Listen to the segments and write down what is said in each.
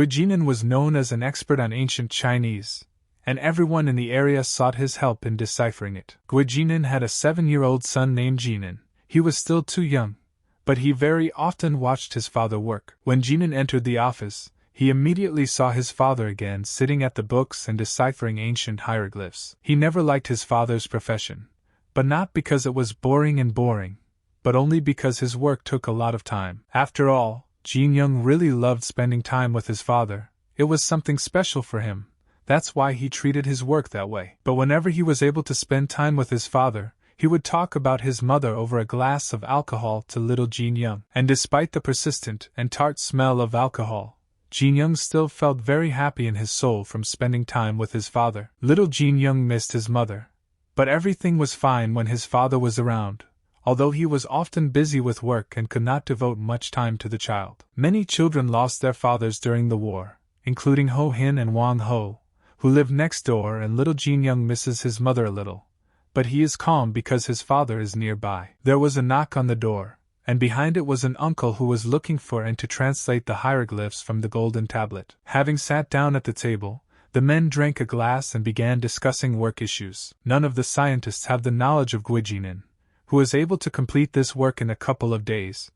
Genie was known as an expert on ancient Chinese, and everyone in the area sought his help in deciphering it. Genie had a 7-year-old son named Genie. He was still too young, but he very often watched his father work. When Genie entered the office, he immediately saw his father again sitting at the books and deciphering ancient hieroglyphs. He never liked his father's profession, but not because it was boring, but only because his work took a lot of time. After all, Genie really loved spending time with his father. It was something special for him. That's why he treated his work that way. But whenever he was able to spend time with his father, he would talk about his mother over a glass of alcohol to little Genie. And despite the persistent and tart smell of alcohol, Genie still felt very happy in his soul from spending time with his father. Little Genie missed his mother, but everything was fine when his father was around, although he was often busy with work and could not devote much time to the child. Many children lost their fathers during the war, including Ho Hin and Wang Ho, who lived next door, and little Genie misses his mother a little, but he is calm because his father is nearby. There was a knock on the door, and behind it was an uncle who was looking for and to translate the hieroglyphs from the golden tablet. Having sat down at the table, the men drank a glass and began discussing work issues. None of the scientists have the knowledge of Genie, who is able to complete this work in a couple of days,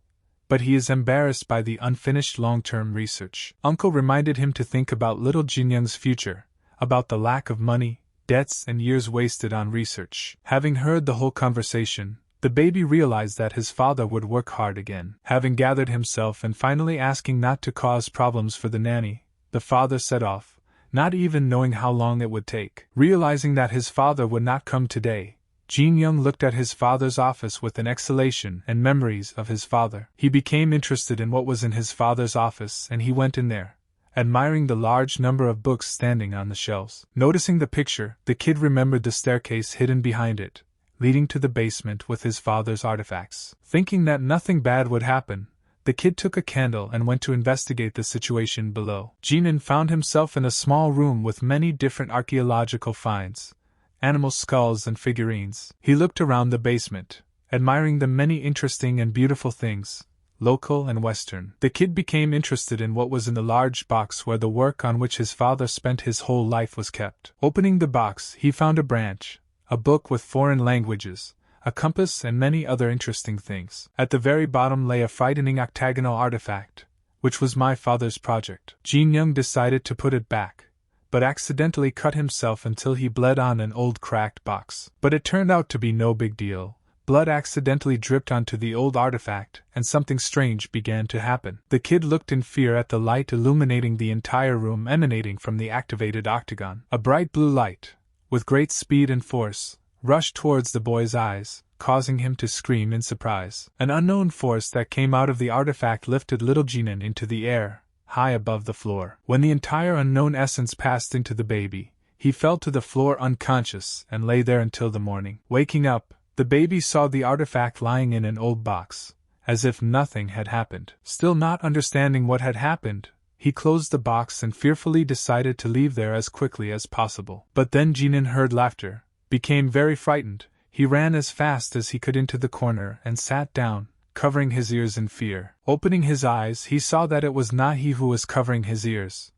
but he is embarrassed by the unfinished long-term research. Uncle reminded him to think about little Genie's future, about the lack of money, debts, and years wasted on research. Having heard the whole conversation, the baby realized that his father would work hard again. Having gathered himself and finally asking not to cause problems for the nanny, the father set off, not even knowing how long it would take. Realizing that his father would not come today, Genie looked at his father's office with an exhalation and memories of his father. He became interested in what was in his father's office, and he went in there, admiring the large number of books standing on the shelves. Noticing the picture, the kid remembered the staircase hidden behind it, leading to the basement with his father's artifacts. Thinking that nothing bad would happen, the kid took a candle and went to investigate the situation below. Genie found himself in a small room with many different archaeological finds, animal skulls and figurines. He looked around the basement, admiring the many interesting and beautiful things, local and Western. The kid became interested in what was in the large box where the work on which his father spent his whole life was kept. Opening the box, he found a branch, a book with foreign languages, a compass, and many other interesting things. At the very bottom lay a frightening octagonal artifact, which was my father's project. Genie decided to put it back, but accidentally cut himself until he bled on an old cracked box. But it turned out to be no big deal. Blood accidentally dripped onto the old artifact, and something strange began to happen. The kid looked in fear at the light illuminating the entire room emanating from the activated octagon. A bright blue light, with great speed and force, rushed towards the boy's eyes, causing him to scream in surprise. An unknown force that came out of the artifact lifted little Genie into the air, high above the floor. When the entire unknown essence passed into the baby, he fell to the floor unconscious and lay there until the morning. Waking up, the baby saw the artifact lying in an old box, as if nothing had happened. Still not understanding what had happened, he closed the box and fearfully decided to leave there as quickly as possible. But then Genie heard laughter, became very frightened. He ran as fast as he could into the corner and sat down, covering his ears in fear. Opening his eyes, he saw that it was not he who was covering his ears,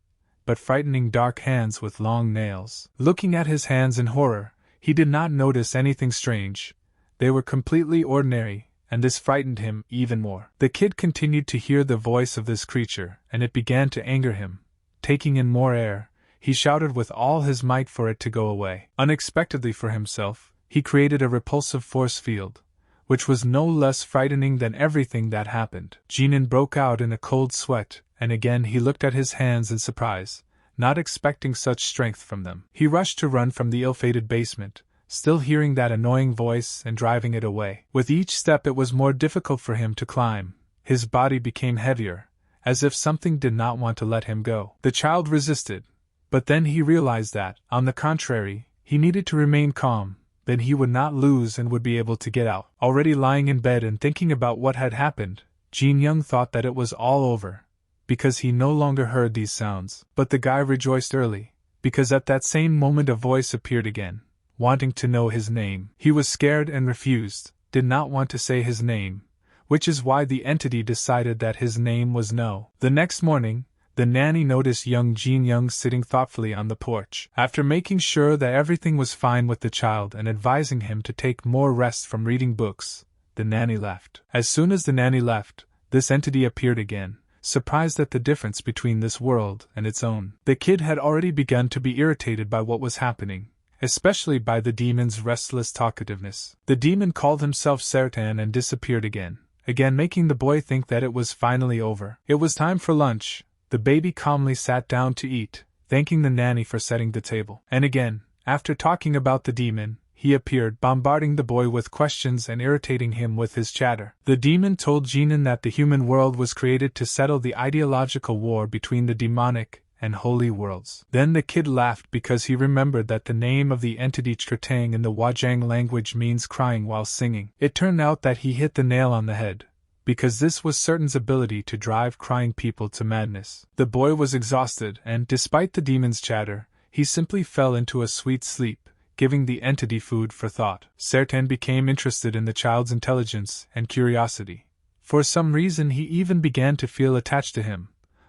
but frightening dark hands with long nails. Looking at his hands in horror, he did not notice anything strange. They were completely ordinary, and this frightened him even more. The kid continued to hear the voice of this creature, and it began to anger him. Taking in more air, he shouted with all his might for it to go away. Unexpectedly for himself, he created a repulsive force field, which was no less frightening than everything that happened. Genie broke out in a cold sweat, and again he looked at his hands in surprise, not expecting such strength from them. He rushed to run from the ill-fated basement, still hearing that annoying voice and driving it away. With each step it was more difficult for him to climb. His body became heavier, as if something did not want to let him go. The child resisted, but then he realized that, on the contrary, he needed to remain calm. Then he would not lose and would be able to get out. Already lying in bed and thinking about what had happened, Genie thought that it was all over, because he no longer heard these sounds. But the guy rejoiced early, because at that same moment a voice appeared again, wanting to know his name. He was scared and refused, did not want to say his name, which is why the entity decided that his name was No. The next morning, The nanny noticed young Jin Young sitting thoughtfully on the porch. After making sure that everything was fine with the child and advising him to take more rest from reading books, the nanny left. As soon as the nanny left, this entity appeared again, surprised at the difference between this world and its own. The kid had already begun to be irritated by what was happening, especially by the demon's restless talkativeness. The demon called himself Sertan and disappeared again making the boy think that it was finally over. It was time for lunch. The baby calmly sat down to eat, thanking the nanny for setting the table. And again, after talking about the demon, he appeared, bombarding the boy with questions and irritating him with his chatter. The demon told Genie that the human world was created to settle the ideological war between the demonic and holy worlds. Then the kid laughed because he remembered that the name of the entity Chretang in the Wajang language means crying while singing. It turned out that he hit the nail on the head, because this was Certain's ability to drive crying people to madness. The boy was exhausted and, despite the demon's chatter, he simply fell into a sweet sleep, giving the entity food for thought. Certain became interested in the child's intelligence and curiosity. For some reason he even began to feel attached to him,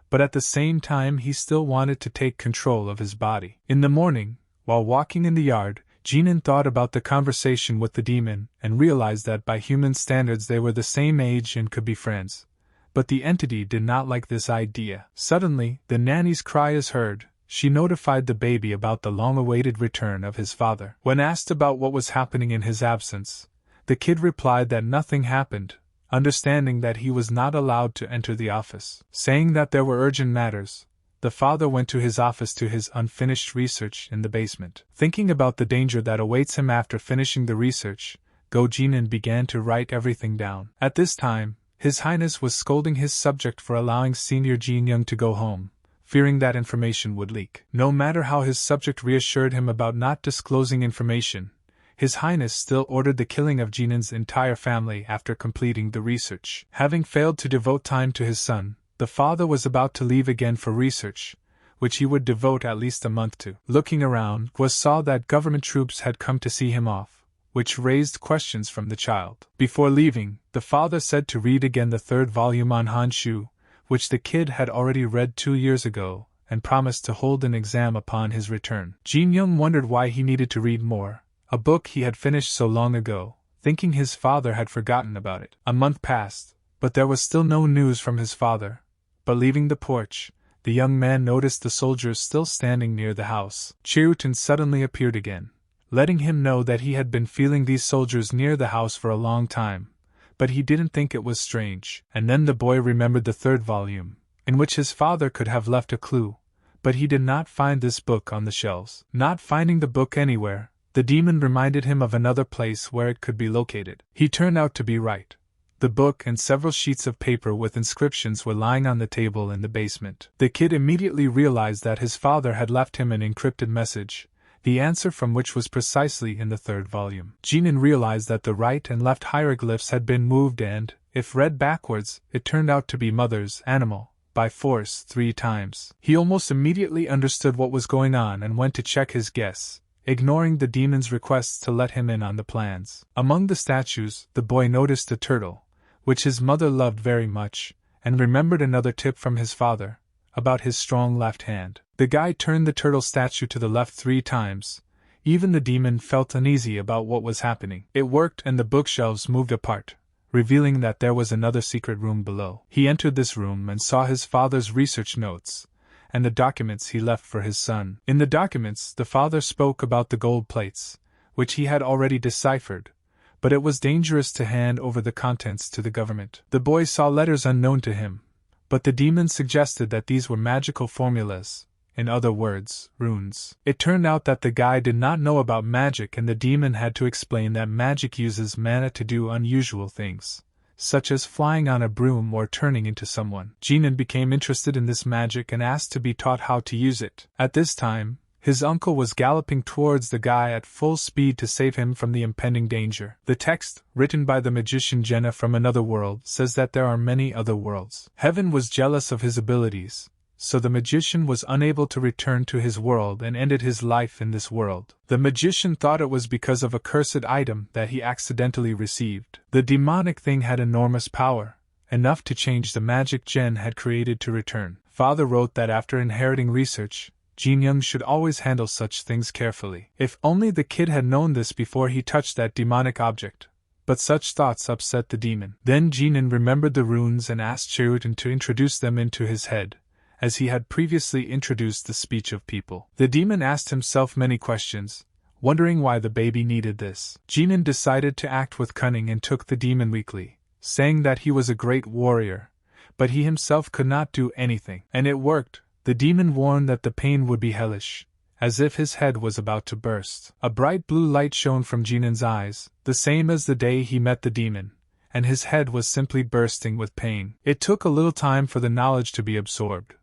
but at the same time he still wanted to take control of his body. In the morning, while walking in the yard, Genie thought about the conversation with the demon and realized that by human standards they were the same age and could be friends. But the entity did not like this idea. Suddenly, the nanny's cry is heard. She notified the baby about the long-awaited return of his father. When asked about what was happening in his absence, the kid replied that nothing happened, understanding that he was not allowed to enter the office. Saying that there were urgent matters, the father went to his office to his unfinished research in the basement. Thinking about the danger that awaits him after finishing the research, Gojinin began to write everything down. At this time, His Highness was scolding his subject for allowing Senior Jin Young to go home, fearing that information would leak. No matter how his subject reassured him about not disclosing information, His Highness still ordered the killing of Jinin's entire family after completing the research. Having failed to devote time to his son, the father was about to leave again for research, which he would devote at least a month to. Looking around, Guo saw that government troops had come to see him off, which raised questions from the child. Before leaving, the father said to read again the third volume on Hanshu, which the kid had already read 2 years ago, and promised to hold an exam upon his return. Jin Young wondered why he needed to read more, a book he had finished so long ago, thinking his father had forgotten about it. A month passed, but there was still no news from his father. But leaving the porch, the young man noticed the soldiers still standing near the house. Chirutan suddenly appeared again, letting him know that he had been feeling these soldiers near the house for a long time, but he didn't think it was strange. And then the boy remembered the third volume, in which his father could have left a clue, but he did not find this book on the shelves. Not finding the book anywhere, the demon reminded him of another place where it could be located. He turned out to be right. The book and several sheets of paper with inscriptions were lying on the table in the basement. The kid immediately realized that his father had left him an encrypted message, the answer from which was precisely in the third volume. Jinin realized that the right and left hieroglyphs had been moved and, if read backwards, it turned out to be mother's animal, by force 3 times. He almost immediately understood what was going on and went to check his guess, ignoring the demon's requests to let him in on the plans. Among the statues, the boy noticed a turtle, which his mother loved very much, and remembered another tip from his father, about his strong left hand. The guy turned the turtle statue to the left 3 times. Even the demon felt uneasy about what was happening. It worked and the bookshelves moved apart, revealing that there was another secret room below. He entered this room and saw his father's research notes, and the documents he left for his son. In the documents, the father spoke about the gold plates, which he had already deciphered, but it was dangerous to hand over the contents to the government. The boy saw letters unknown to him, but the demon suggested that these were magical formulas, in other words, runes. It turned out that the guy did not know about magic and the demon had to explain that magic uses mana to do unusual things, such as flying on a broom or turning into someone. Jinin became interested in this magic and asked to be taught how to use it. At this time, his uncle was galloping towards the guy at full speed to save him from the impending danger. The text, written by the magician Jenna from another world, says that there are many other worlds. Heaven was jealous of his abilities, so the magician was unable to return to his world and ended his life in this world. The magician thought it was because of a cursed item that he accidentally received. The demonic thing had enormous power, enough to change the magic Jen had created to return. Father wrote that after inheriting research, Jin should always handle such things carefully. If only the kid had known this before he touched that demonic object. But such thoughts upset the demon. Then Jin remembered the runes and asked Chiruten to introduce them into his head, as he had previously introduced the speech of people. The demon asked himself many questions, wondering why the baby needed this. Jin decided to act with cunning and took the demon weakly, saying that he was a great warrior, but he himself could not do anything. And it worked. The demon warned that the pain would be hellish, as if his head was about to burst. A bright blue light shone from Jin's eyes, the same as the day he met the demon, and his head was simply bursting with pain. It took a little time for the knowledge to be absorbed,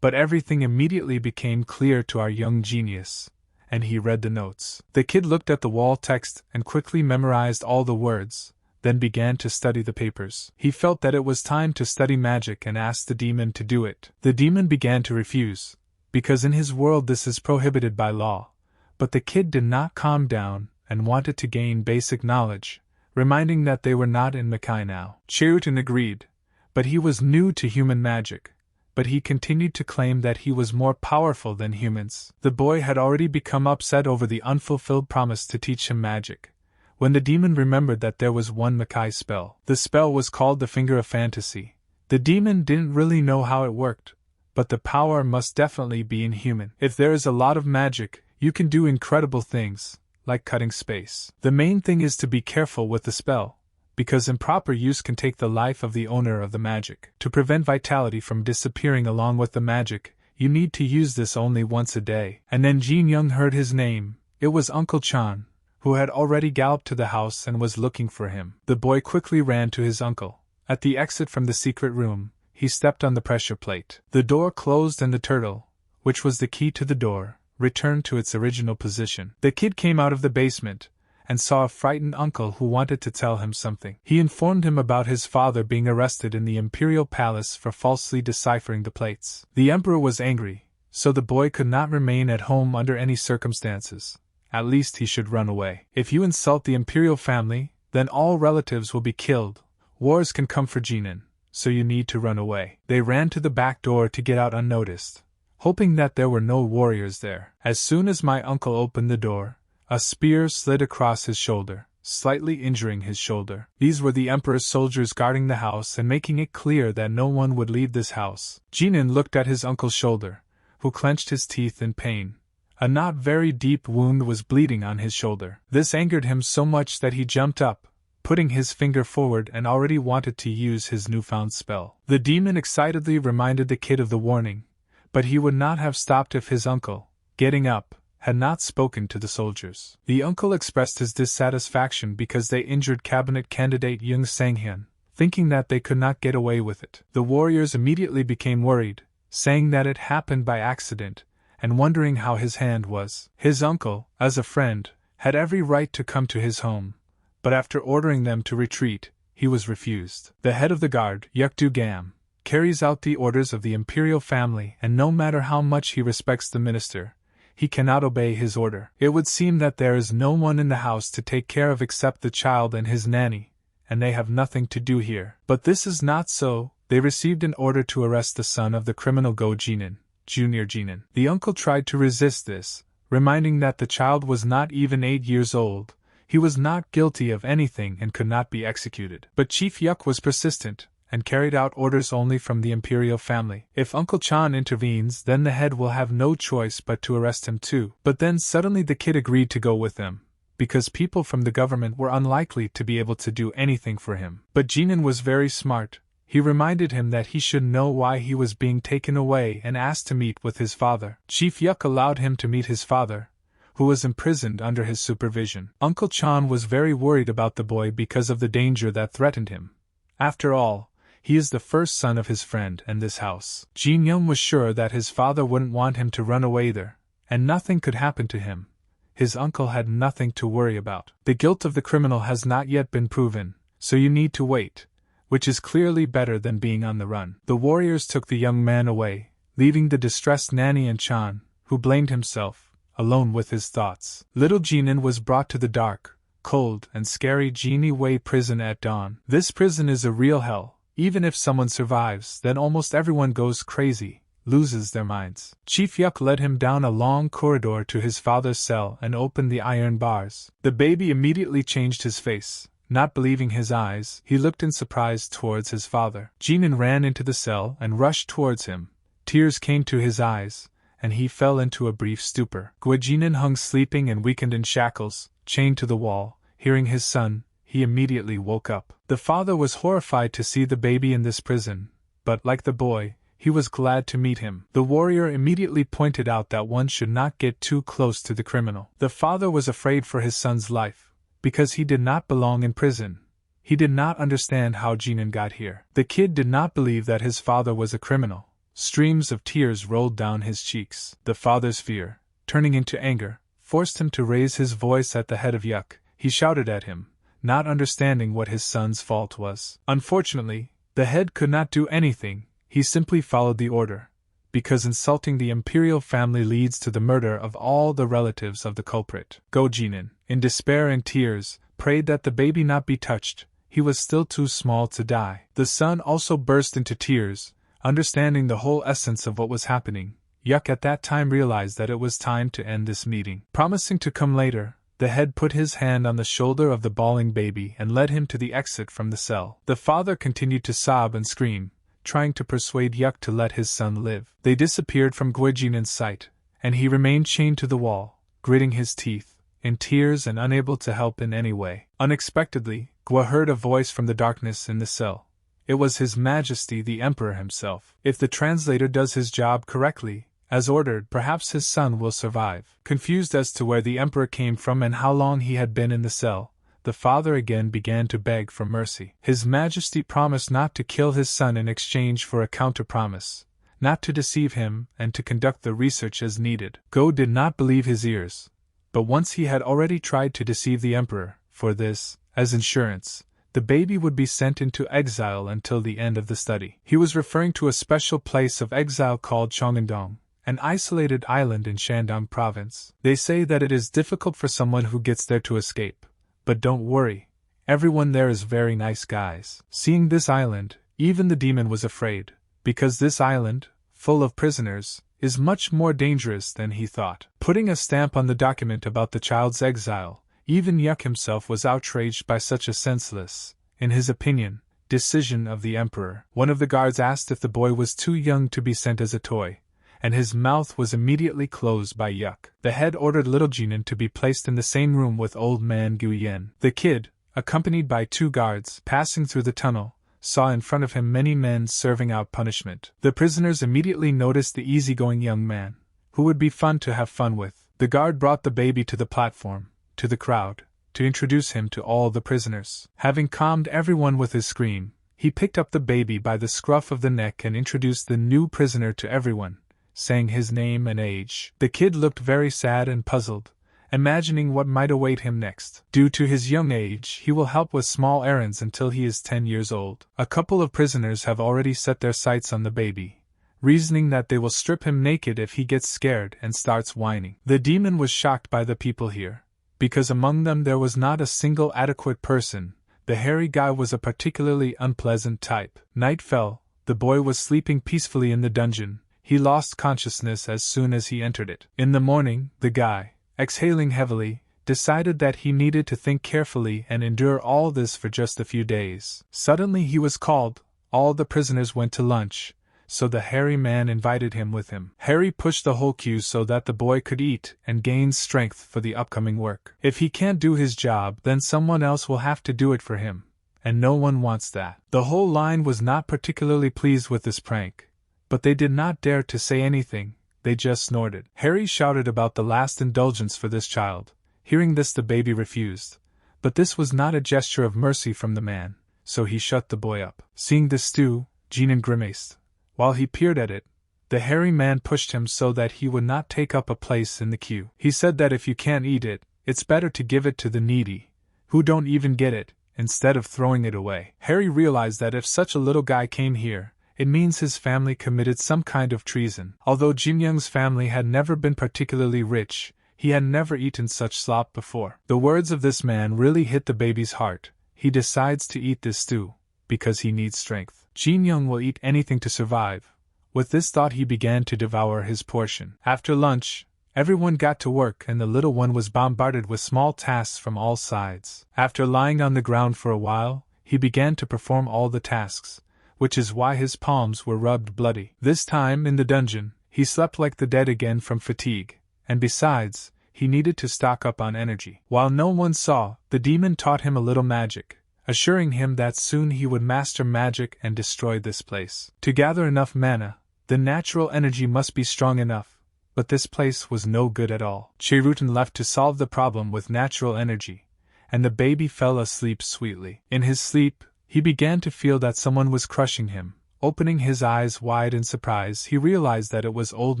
but everything immediately became clear to our young genius, and he read the notes. The kid looked at the wall text and quickly memorized all the words, then began to study the papers. He felt that it was time to study magic and asked the demon to do it. The demon began to refuse, because in his world this is prohibited by law, but the kid did not calm down and wanted to gain basic knowledge, reminding that they were not in Makai now. Chiruten agreed, but he was new to human magic, but he continued to claim that he was more powerful than humans. The boy had already become upset over the unfulfilled promise to teach him magic, when the demon remembered that there was one Makai spell. The spell was called the Finger of Fantasy. The demon didn't really know how it worked, but the power must definitely be inhuman. If there is a lot of magic, you can do incredible things, like cutting space. The main thing is to be careful with the spell, because improper use can take the life of the owner of the magic. To prevent vitality from disappearing along with the magic, you need to use this only once a day. And then Jin heard his name. It was Uncle Chan, who had already galloped to the house and was looking for him. The boy quickly ran to his uncle. At the exit from the secret room, he stepped on the pressure plate. The door closed and the turtle, which was the key to the door, returned to its original position. The kid came out of the basement and saw a frightened uncle who wanted to tell him something. He informed him about his father being arrested in the imperial palace for falsely deciphering the plates. The emperor was angry, so the boy could not remain at home under any circumstances. At least he should run away. If you insult the imperial family, then all relatives will be killed. Wars can come for Jinin, so you need to run away. They ran to the back door to get out unnoticed, hoping that there were no warriors there. As soon as my uncle opened the door, a spear slid across his shoulder, slightly injuring his shoulder. These were the emperor's soldiers guarding the house and making it clear that no one would leave this house. Jinin looked at his uncle's shoulder, who clenched his teeth in pain. A not very deep wound was bleeding on his shoulder. This angered him so much that he jumped up, putting his finger forward, and already wanted to use his newfound spell. The demon excitedly reminded the kid of the warning, but he would not have stopped if his uncle, getting up, had not spoken to the soldiers. The uncle expressed his dissatisfaction because they injured cabinet candidate Young Sanghyun, thinking that they could not get away with it. The warriors immediately became worried, saying that it happened by accident, and wondering how his hand was. His uncle, as a friend, had every right to come to his home, but after ordering them to retreat, he was refused. The head of the guard, Yukdu Gam, carries out the orders of the imperial family, and no matter how much he respects the minister, he cannot obey his order. It would seem that there is no one in the house to take care of except the child and his nanny, and they have nothing to do here. But this is not so. They received an order to arrest the son of the criminal Go Jinin, Junior Jinin. The uncle tried to resist this, reminding that the child was not even 8 years old. He was not guilty of anything and could not be executed. But Chief Yuk was persistent, and carried out orders only from the imperial family. If Uncle Chan intervenes, then the head will have no choice but to arrest him too. But then suddenly the kid agreed to go with them, because people from the government were unlikely to be able to do anything for him. But Jinin was very smart. He reminded him that he should know why he was being taken away and asked to meet with his father. Chief Yuk allowed him to meet his father, who was imprisoned under his supervision. Uncle Chan was very worried about the boy because of the danger that threatened him. After all, he is the first son of his friend and this house. Jin Young was sure that his father wouldn't want him to run away either, and nothing could happen to him. His uncle had nothing to worry about. The guilt of the criminal has not yet been proven, so you need to wait, which is clearly better than being on the run. The warriors took the young man away, leaving the distressed nanny and Chan, who blamed himself, alone with his thoughts. Little Jinin was brought to the dark, cold, and scary Genie Way prison at dawn. This prison is a real hell. Even if someone survives, then almost everyone goes crazy, loses their minds. Chief Yuk led him down a long corridor to his father's cell and opened the iron bars. The baby immediately changed his face. Not believing his eyes, he looked in surprise towards his father. Genie ran into the cell and rushed towards him. Tears came to his eyes, and he fell into a brief stupor. Genie hung sleeping and weakened in shackles, chained to the wall. Hearing his son, he immediately woke up. The father was horrified to see the baby in this prison, but, like the boy, he was glad to meet him. The warrior immediately pointed out that one should not get too close to the criminal. The father was afraid for his son's life, because he did not belong in prison. He did not understand how Genie got here. The kid did not believe that his father was a criminal. Streams of tears rolled down his cheeks. The father's fear, turning into anger, forced him to raise his voice at the head of Yuk. He shouted at him, not understanding what his son's fault was. Unfortunately, the head could not do anything. He simply followed the order, because insulting the imperial family leads to the murder of all the relatives of the culprit. Genie, in despair and tears, prayed that the baby not be touched. He was still too small to die. The son also burst into tears, understanding the whole essence of what was happening. Yuk at that time realized that it was time to end this meeting. Promising to come later, the head put his hand on the shoulder of the bawling baby and led him to the exit from the cell. The father continued to sob and scream, trying to persuade Yuk to let his son live. They disappeared from Gwejinin's sight, and he remained chained to the wall, gritting his teeth, in tears and unable to help in any way. Unexpectedly, Gwa heard a voice from the darkness in the cell. It was His Majesty the Emperor himself. If the translator does his job correctly, as ordered, perhaps his son will survive. Confused as to where the Emperor came from and how long he had been in the cell, the father again began to beg for mercy. His Majesty promised not to kill his son in exchange for a counter-promise, not to deceive him, and to conduct the research as needed. Go did not believe his ears, but once he had already tried to deceive the Emperor. For this, as insurance, the baby would be sent into exile until the end of the study. He was referring to a special place of exile called Chongandong, an isolated island in Shandong province. They say that it is difficult for someone who gets there to escape. But don't worry, everyone there is very nice guys. Seeing this island, even the demon was afraid, because this island, full of prisoners, is much more dangerous than he thought. Putting a stamp on the document about the child's exile, even Yuk himself was outraged by such a senseless, in his opinion, decision of the Emperor. One of the guards asked if the boy was too young to be sent as a toy, and his mouth was immediately closed by Yuk. The head ordered little Genie to be placed in the same room with old man Guyen. The kid, accompanied by 2 guards, passing through the tunnel, saw in front of him many men serving out punishment. The prisoners immediately noticed the easygoing young man, who would be fun to have fun with. The guard brought the baby to the platform, to the crowd, to introduce him to all the prisoners. Having calmed everyone with his scream, he picked up the baby by the scruff of the neck and introduced the new prisoner to everyone, saying his name and age. The kid looked very sad and puzzled, imagining what might await him next. Due to his young age, he will help with small errands until he is 10 years old. A couple of prisoners have already set their sights on the baby, reasoning that they will strip him naked if he gets scared and starts whining. The demon was shocked by the people here, because among them there was not a single adequate person. The hairy guy was a particularly unpleasant type. Night fell, the boy was sleeping peacefully in the dungeon. He lost consciousness as soon as he entered it. In the morning, the guy, exhaling heavily, decided that he needed to think carefully and endure all this for just a few days. Suddenly he was called. All the prisoners went to lunch, so the hairy man invited him with him. Harry pushed the whole queue so that the boy could eat and gain strength for the upcoming work. If he can't do his job, then someone else will have to do it for him, and no one wants that. The whole line was not particularly pleased with this prank, but they did not dare to say anything. They just snorted. Harry shouted about the last indulgence for this child. Hearing this, the baby refused, but this was not a gesture of mercy from the man, so he shut the boy up. Seeing this stew, Genie grimaced. While he peered at it, the hairy man pushed him so that he would not take up a place in the queue. He said that if you can't eat it, it's better to give it to the needy, who don't even get it, instead of throwing it away. Harry realized that if such a little guy came here, it means his family committed some kind of treason. Although Jin Young's family had never been particularly rich, he had never eaten such slop before. The words of this man really hit the baby's heart. He decides to eat this stew, because he needs strength. Jin Young will eat anything to survive, With this thought he began to devour his portion. After lunch, everyone got to work and the little one was bombarded with small tasks from all sides. After lying on the ground for a while, he began to perform all the tasks, which is why his palms were rubbed bloody. This time, in the dungeon, he slept like the dead again from fatigue, and besides, he needed to stock up on energy. While no one saw, the demon taught him a little magic, assuring him that soon he would master magic and destroy this place. To gather enough mana, the natural energy must be strong enough, but this place was no good at all. Chiruten left to solve the problem with natural energy, and the baby fell asleep sweetly. In his sleep, he began to feel that someone was crushing him. Opening his eyes wide in surprise, he realized that it was old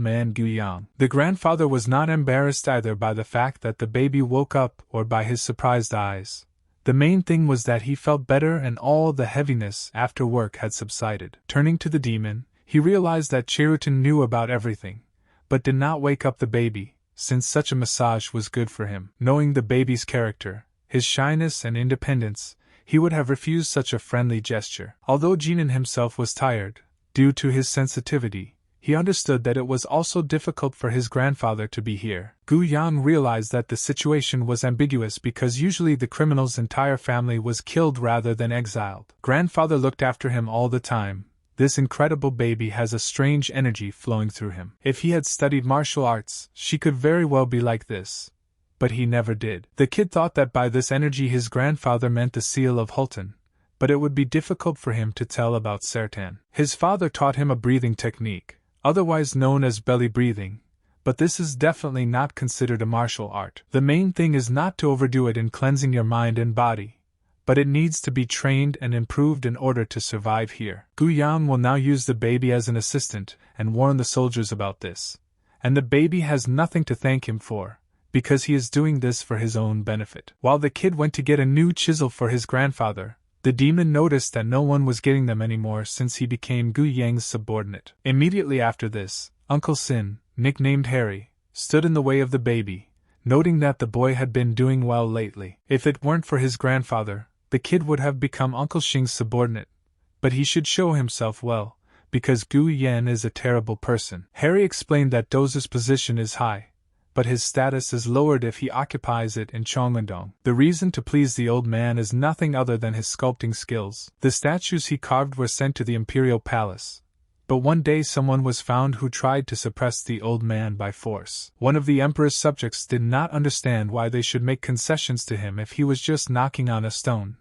man Guiyang. The grandfather was not embarrassed either by the fact that the baby woke up or by his surprised eyes. The main thing was that he felt better and all the heaviness after work had subsided. Turning to the demon, he realized that Chiruten knew about everything, but did not wake up the baby, since such a massage was good for him. Knowing the baby's character, his shyness and independence, he would have refused such a friendly gesture. Although Genie himself was tired, due to his sensitivity, he understood that it was also difficult for his grandfather to be here. Gu Yang realized that the situation was ambiguous because usually the criminal's entire family was killed rather than exiled. Grandfather looked after him all the time. This incredible baby has a strange energy flowing through him. If he had studied martial arts, she could very well be like this. But he never did. The kid thought that by this energy his grandfather meant the seal of Hulton, but it would be difficult for him to tell about Sertan. His father taught him a breathing technique, otherwise known as belly breathing, but this is definitely not considered a martial art. The main thing is not to overdo it in cleansing your mind and body, but it needs to be trained and improved in order to survive here. Gu Yang will now use the baby as an assistant and warn the soldiers about this, and the baby has nothing to thank him for, because he is doing this for his own benefit. While the kid went to get a new chisel for his grandfather, the demon noticed that no one was getting them anymore since he became Gu Yang's subordinate. Immediately after this, Uncle Sin, nicknamed Harry, stood in the way of the baby, noting that the boy had been doing well lately. If it weren't for his grandfather, the kid would have become Uncle Xing's subordinate, but he should show himself well, because Gu Yan is a terrible person. Harry explained that Dozu's position is high, but his status is lowered if he occupies it in Chonglendong. The reason to please the old man is nothing other than his sculpting skills. The statues he carved were sent to the imperial palace, but one day someone was found who tried to suppress the old man by force. One of the emperor's subjects did not understand why they should make concessions to him if he was just knocking on a stone,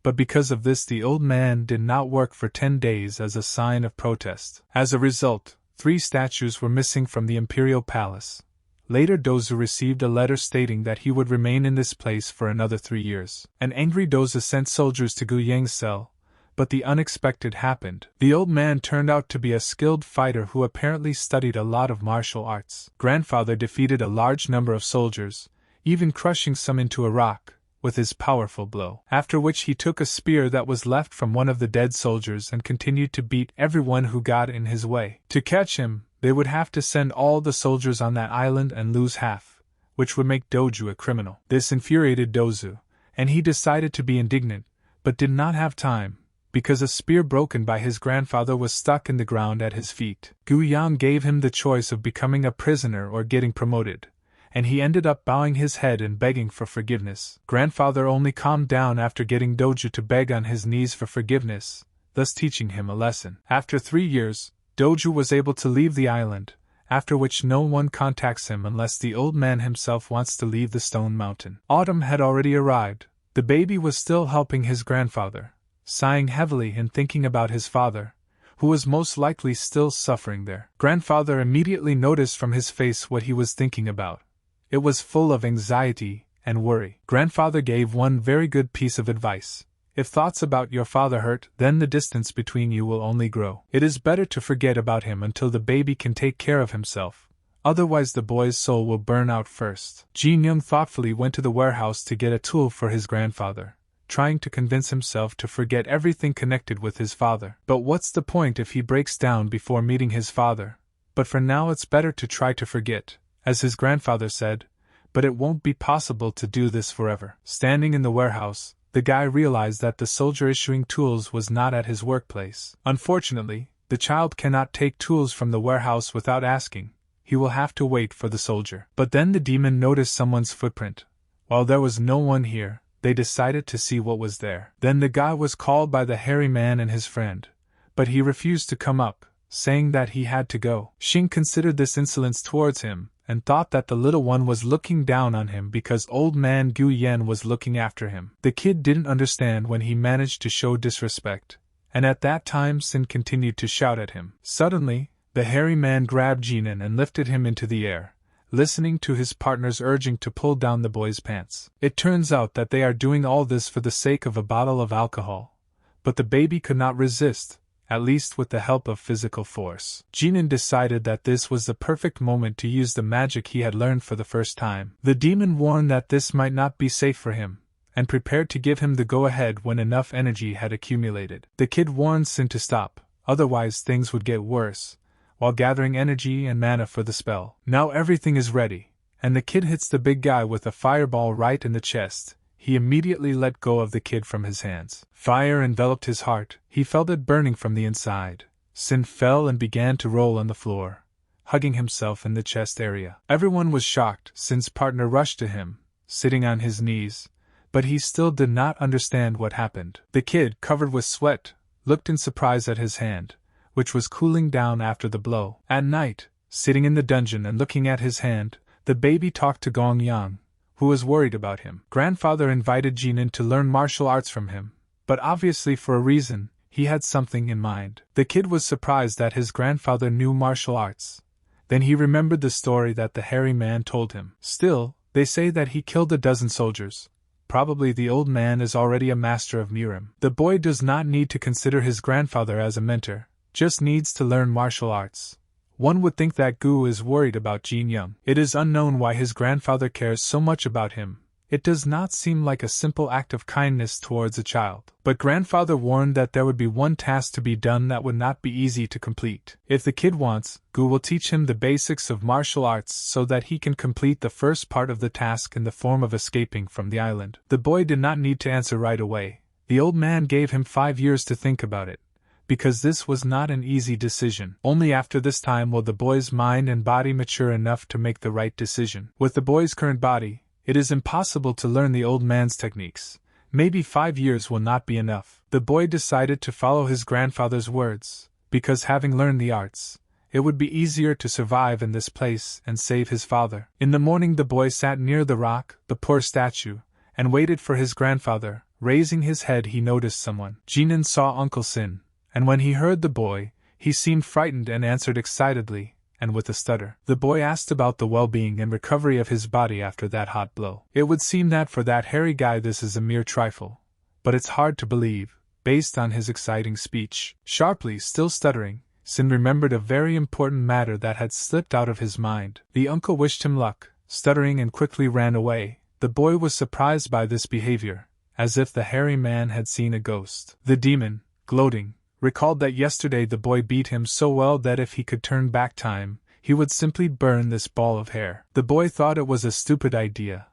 but because of this the old man did not work for 10 days as a sign of protest. As a result, 3 statues were missing from the imperial palace. Later Dozu received a letter stating that he would remain in this place for another 3 years. An angry Dozu sent soldiers to Gu Yang's cell, but the unexpected happened. The old man turned out to be a skilled fighter who apparently studied a lot of martial arts. Grandfather defeated a large number of soldiers, even crushing some into a rock, with his powerful blow. After which he took a spear that was left from one of the dead soldiers and continued to beat everyone who got in his way. To catch him, they would have to send all the soldiers on that island and lose half, which would make Doju a criminal. This infuriated Dozu, and he decided to be indignant, but did not have time, because a spear broken by his grandfather was stuck in the ground at his feet. Gu Yang gave him the choice of becoming a prisoner or getting promoted, and he ended up bowing his head and begging for forgiveness. Grandfather only calmed down after getting Doju to beg on his knees for forgiveness, thus teaching him a lesson. After 3 years, Doju was able to leave the island, after which no one contacts him unless the old man himself wants to leave the stone mountain. Autumn had already arrived. The baby was still helping his grandfather, sighing heavily and thinking about his father, who was most likely still suffering there. Grandfather immediately noticed from his face what he was thinking about. It was full of anxiety and worry. Grandfather gave one very good piece of advice. If thoughts about your father hurt, then the distance between you will only grow. It is better to forget about him until the baby can take care of himself, otherwise the boy's soul will burn out first. Jin Young thoughtfully went to the warehouse to get a tool for his grandfather, trying to convince himself to forget everything connected with his father. But what's the point if he breaks down before meeting his father? But for now it's better to try to forget, as his grandfather said, but it won't be possible to do this forever. Standing in the warehouse, the guy realized that the soldier issuing tools was not at his workplace. Unfortunately, The child cannot take tools from the warehouse without asking. He will have to wait for the soldier. But then the demon noticed someone's footprint. While there was no one here, they decided to see what was there. Then the guy was called by the hairy man and his friend, but he refused to come up, saying that he had to go. Xing considered this insolence towards him, and thought that the little one was looking down on him because old man Gu Yan was looking after him. The kid didn't understand when he managed to show disrespect, and at that time Sin continued to shout at him. Suddenly, the hairy man grabbed Jinan and lifted him into the air, listening to his partners urging to pull down the boy's pants. It turns out that they are doing all this for the sake of a bottle of alcohol, but the baby could not resist, at least with the help of physical force. Jinan decided that this was the perfect moment to use the magic he had learned for the first time. The demon warned that this might not be safe for him, and prepared to give him the go-ahead when enough energy had accumulated. The kid warned Sin to stop, otherwise things would get worse, while gathering energy and mana for the spell. Now everything is ready, and the kid hits the big guy with a fireball right in the chest. He immediately let go of the kid from his hands. Fire enveloped his heart. He felt it burning from the inside. Sin fell and began to roll on the floor, hugging himself in the chest area. Everyone was shocked. Sin's partner rushed to him, sitting on his knees, but he still did not understand what happened. The kid, covered with sweat, looked in surprise at his hand, which was cooling down after the blow. At night, sitting in the dungeon and looking at his hand, the baby talked to Gong Yang, who was worried about him. Grandfather invited Jinan to learn martial arts from him, but obviously for a reason, he had something in mind. The kid was surprised that his grandfather knew martial arts. Then he remembered the story that the hairy man told him. Still, they say that he killed a dozen soldiers. Probably the old man is already a master of Murim. The boy does not need to consider his grandfather as a mentor, just needs to learn martial arts. One would think that Gu is worried about Jin Young. It is unknown why his grandfather cares so much about him. It does not seem like a simple act of kindness towards a child. But grandfather warned that there would be one task to be done that would not be easy to complete. If the kid wants, Gu will teach him the basics of martial arts so that he can complete the first part of the task in the form of escaping from the island. The boy did not need to answer right away. The old man gave him 5 years to think about it, because this was not an easy decision. Only after this time will the boy's mind and body mature enough to make the right decision. With the boy's current body, it is impossible to learn the old man's techniques. Maybe 5 years will not be enough. The boy decided to follow his grandfather's words, because having learned the arts, it would be easier to survive in this place and save his father. In the morning the boy sat near the rock, the poor statue, and waited for his grandfather. Raising his head he noticed someone. Jinan saw Uncle Sin, and when he heard the boy, he seemed frightened and answered excitedly, and with a stutter. The boy asked about the well-being and recovery of his body after that hot blow. It would seem that for that hairy guy this is a mere trifle, but it's hard to believe, based on his exciting speech. Sharply, still stuttering, Sin remembered a very important matter that had slipped out of his mind. The uncle wished him luck, stuttering and quickly ran away. The boy was surprised by this behavior, as if the hairy man had seen a ghost. The demon, gloating, recalled that yesterday the boy beat him so well that if he could turn back time, he would simply burn this ball of hair. The boy thought it was a stupid idea,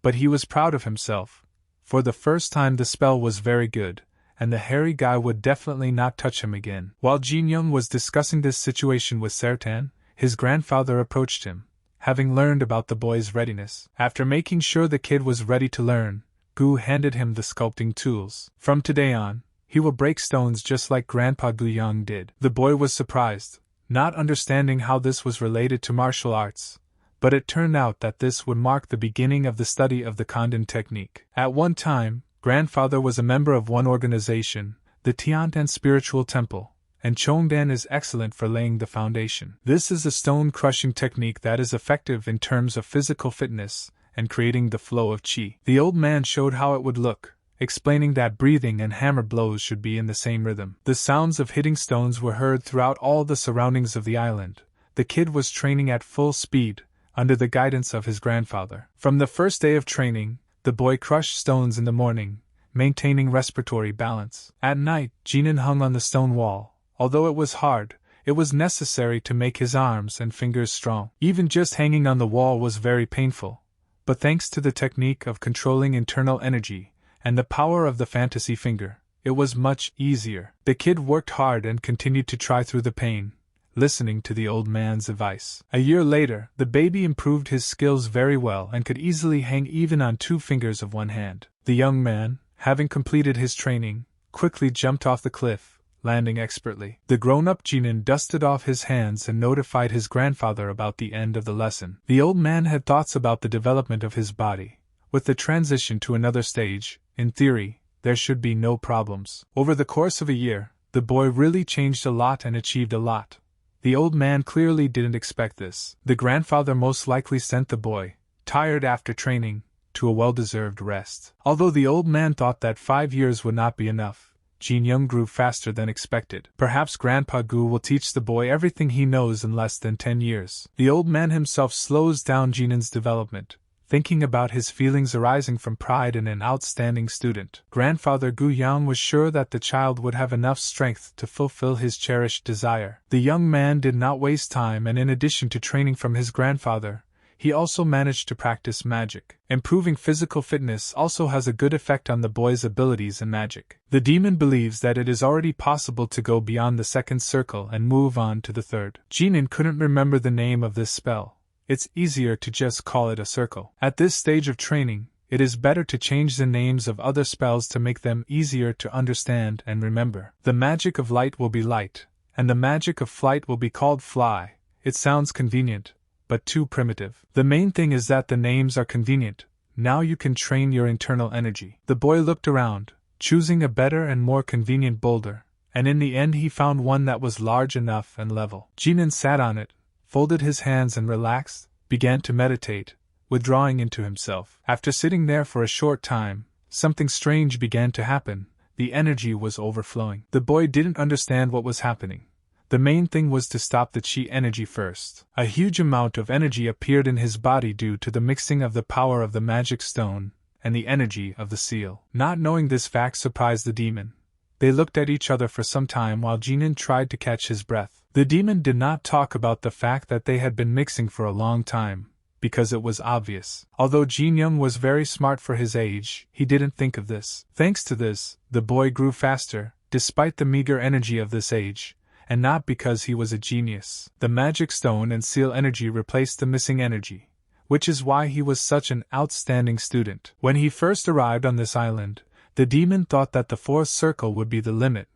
but he was proud of himself. For the first time the spell was very good, and the hairy guy would definitely not touch him again. While Jin Young was discussing this situation with Sertan, his grandfather approached him, having learned about the boy's readiness. After making sure the kid was ready to learn, Gu handed him the sculpting tools. From today on, he will break stones just like Grandpa Gu Yang did. The boy was surprised, not understanding how this was related to martial arts, but it turned out that this would mark the beginning of the study of the Kanden technique. At one time, Grandfather was a member of one organization, the Tiantan Spiritual Temple, and Chongdan is excellent for laying the foundation. This is a stone-crushing technique that is effective in terms of physical fitness and creating the flow of qi. The old man showed how it would look, explaining that breathing and hammer blows should be in the same rhythm. The sounds of hitting stones were heard throughout all the surroundings of the island. The kid was training at full speed, under the guidance of his grandfather. From the first day of training, the boy crushed stones in the morning, maintaining respiratory balance. At night, Jinan hung on the stone wall. Although it was hard, it was necessary to make his arms and fingers strong. Even just hanging on the wall was very painful, but thanks to the technique of controlling internal energy, and the power of the fantasy finger, it was much easier. The kid worked hard and continued to try through the pain, listening to the old man's advice. A year later, the baby improved his skills very well and could easily hang even on 2 fingers of one hand. The young man, having completed his training, quickly jumped off the cliff, landing expertly. The grown-up Genie dusted off his hands and notified his grandfather about the end of the lesson. The old man had thoughts about the development of his body. With the transition to another stage, in theory, there should be no problems. Over the course of a year, the boy really changed a lot and achieved a lot. The old man clearly didn't expect this. The grandfather most likely sent the boy, tired after training, to a well-deserved rest. Although the old man thought that 5 years would not be enough, Genie grew faster than expected. Perhaps Grandpa Gu will teach the boy everything he knows in less than 10 years. The old man himself slows down Genie's development, thinking about his feelings arising from pride in an outstanding student. Grandfather Gu Yang was sure that the child would have enough strength to fulfill his cherished desire. The young man did not waste time, and in addition to training from his grandfather, he also managed to practice magic. Improving physical fitness also has a good effect on the boy's abilities in magic. The demon believes that it is already possible to go beyond the second circle and move on to the third. Genie couldn't remember the name of this spell. It's easier to just call it a circle. At this stage of training, it is better to change the names of other spells to make them easier to understand and remember. The magic of light will be light, and the magic of flight will be called fly. It sounds convenient, but too primitive. The main thing is that the names are convenient. Now you can train your internal energy. The boy looked around, choosing a better and more convenient boulder, and in the end he found one that was large enough and level. Genie sat on it, folded his hands and relaxed, began to meditate, withdrawing into himself. After sitting there for a short time, something strange began to happen. The energy was overflowing. The boy didn't understand what was happening. The main thing was to stop the chi energy first. A huge amount of energy appeared in his body due to the mixing of the power of the magic stone and the energy of the seal. Not knowing this fact surprised the demon. They looked at each other for some time while Genie tried to catch his breath. The demon did not talk about the fact that they had been mixing for a long time, because it was obvious. Although Genie was very smart for his age, he didn't think of this. Thanks to this, the boy grew faster, despite the meager energy of this age, and not because he was a genius. The magic stone and seal energy replaced the missing energy, which is why he was such an outstanding student. When he first arrived on this island, the demon thought that the 4th circle would be the limit,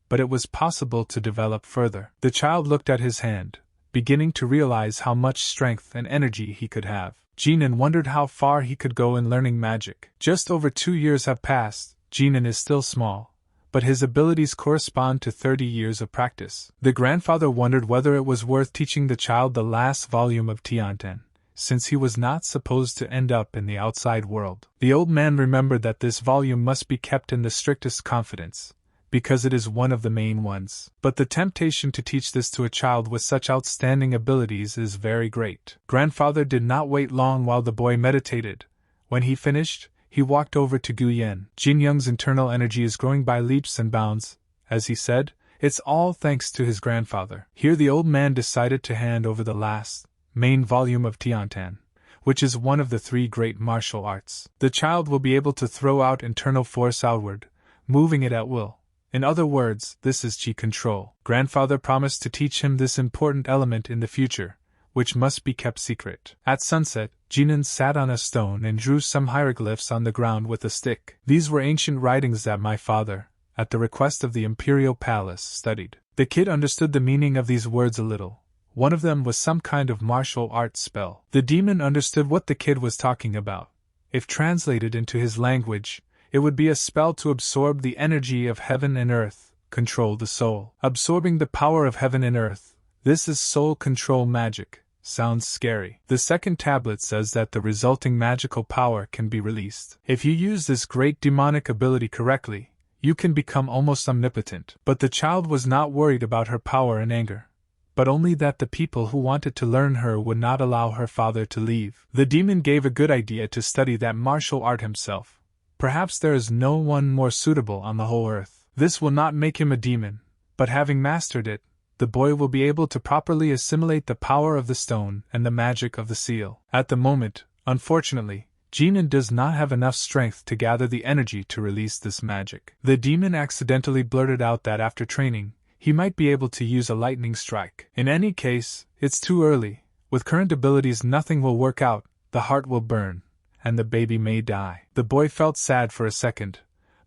but it was possible to develop further. The child looked at his hand, beginning to realize how much strength and energy he could have. Genie wondered how far he could go in learning magic. Just over 2 years have passed. Genie is still small, but his abilities correspond to 30 years of practice. The grandfather wondered whether it was worth teaching the child the last volume of Tiantan, since he was not supposed to end up in the outside world. The old man remembered that this volume must be kept in the strictest confidence, because it is one of the main ones. But the temptation to teach this to a child with such outstanding abilities is very great. Grandfather did not wait long while the boy meditated. When he finished, he walked over to Gu Yan. Genie internal energy is growing by leaps and bounds, as he said. It's all thanks to his grandfather. Here the old man decided to hand over the last, main volume of Tiantan, which is one of the 3 great martial arts. The child will be able to throw out internal force outward, moving it at will. In other words, this is chi control. Grandfather promised to teach him this important element in the future, which must be kept secret. At sunset, Genie sat on a stone and drew some hieroglyphs on the ground with a stick. These were ancient writings that my father, at the request of the imperial palace, studied. The kid understood the meaning of these words a little. One of them was some kind of martial arts spell. The demon understood what the kid was talking about. If translated into his language, it would be a spell to absorb the energy of heaven and earth, control the soul. Absorbing the power of heaven and earth. This is soul control magic. Sounds scary. The second tablet says that the resulting magical power can be released. If you use this great demonic ability correctly, you can become almost omnipotent. But the child was not worried about her power and anger, but only that the people who wanted to learn her would not allow her father to leave. The demon gave a good idea to study that martial art himself. Perhaps there is no one more suitable on the whole earth. This will not make him a demon, but having mastered it, the boy will be able to properly assimilate the power of the stone and the magic of the seal. At the moment, unfortunately, Genie does not have enough strength to gather the energy to release this magic. The demon accidentally blurted out that after training, he might be able to use a lightning strike. In any case, it's too early. With current abilities, nothing will work out, the heart will burn, and the baby may die. The boy felt sad for a second,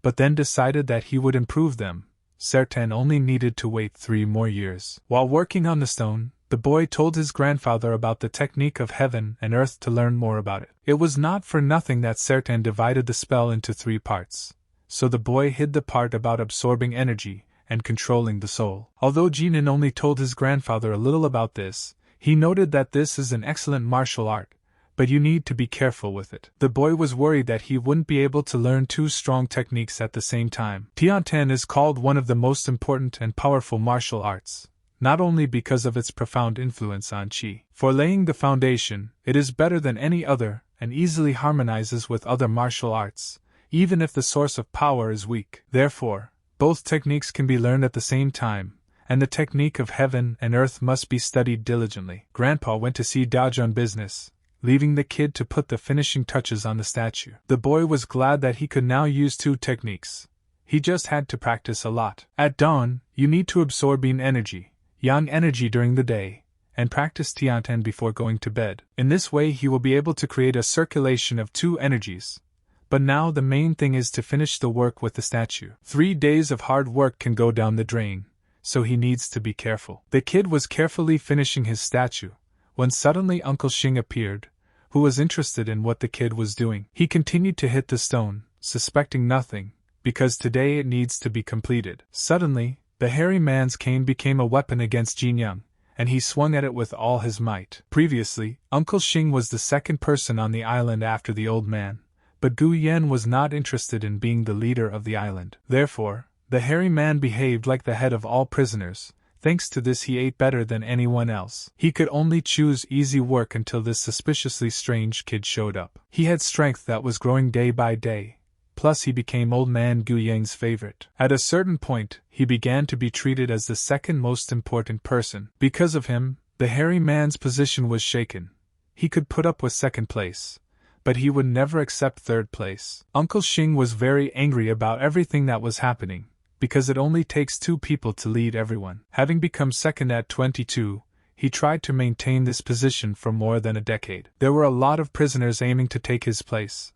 but then decided that he would improve them. Sertan only needed to wait 3 more years. While working on the stone, the boy told his grandfather about the technique of heaven and earth to learn more about it. It was not for nothing that Sertan divided the spell into 3 parts, so the boy hid the part about absorbing energy and controlling the soul. Although Genie only told his grandfather a little about this, he noted that this is an excellent martial art, but you need to be careful with it. The boy was worried that he wouldn't be able to learn 2 strong techniques at the same time. Tiantan is called one of the most important and powerful martial arts, not only because of its profound influence on Qi. For laying the foundation, it is better than any other and easily harmonizes with other martial arts, even if the source of power is weak. Therefore, both techniques can be learned at the same time, and the technique of heaven and earth must be studied diligently. Grandpa went to see Dodge on business, leaving the kid to put the finishing touches on the statue. The boy was glad that he could now use 2 techniques. He just had to practice a lot. At dawn, you need to absorb yin energy, yang energy during the day, and practice Tiantan before going to bed. In this way he will be able to create a circulation of 2 energies. But now the main thing is to finish the work with the statue. 3 days of hard work can go down the drain, so he needs to be careful. The kid was carefully finishing his statue, when suddenly Uncle Xing appeared, who was interested in what the kid was doing. He continued to hit the stone, suspecting nothing, because today it needs to be completed. Suddenly, the hairy man's cane became a weapon against Jin Young, and he swung at it with all his might. Previously, Uncle Xing was the second person on the island after the old man, but Gu Yen was not interested in being the leader of the island. Therefore, the hairy man behaved like the head of all prisoners. Thanks to this he ate better than anyone else. He could only choose easy work until this suspiciously strange kid showed up. He had strength that was growing day by day, plus he became old man Gu Yang's favorite. At a certain point, he began to be treated as the second most important person. Because of him, the hairy man's position was shaken. He could put up with second place, but he would never accept third place. Uncle Xing was very angry about everything that was happening, because it only takes 2 people to lead everyone. Having become second at 22, he tried to maintain this position for more than a decade. There were a lot of prisoners aiming to take his place,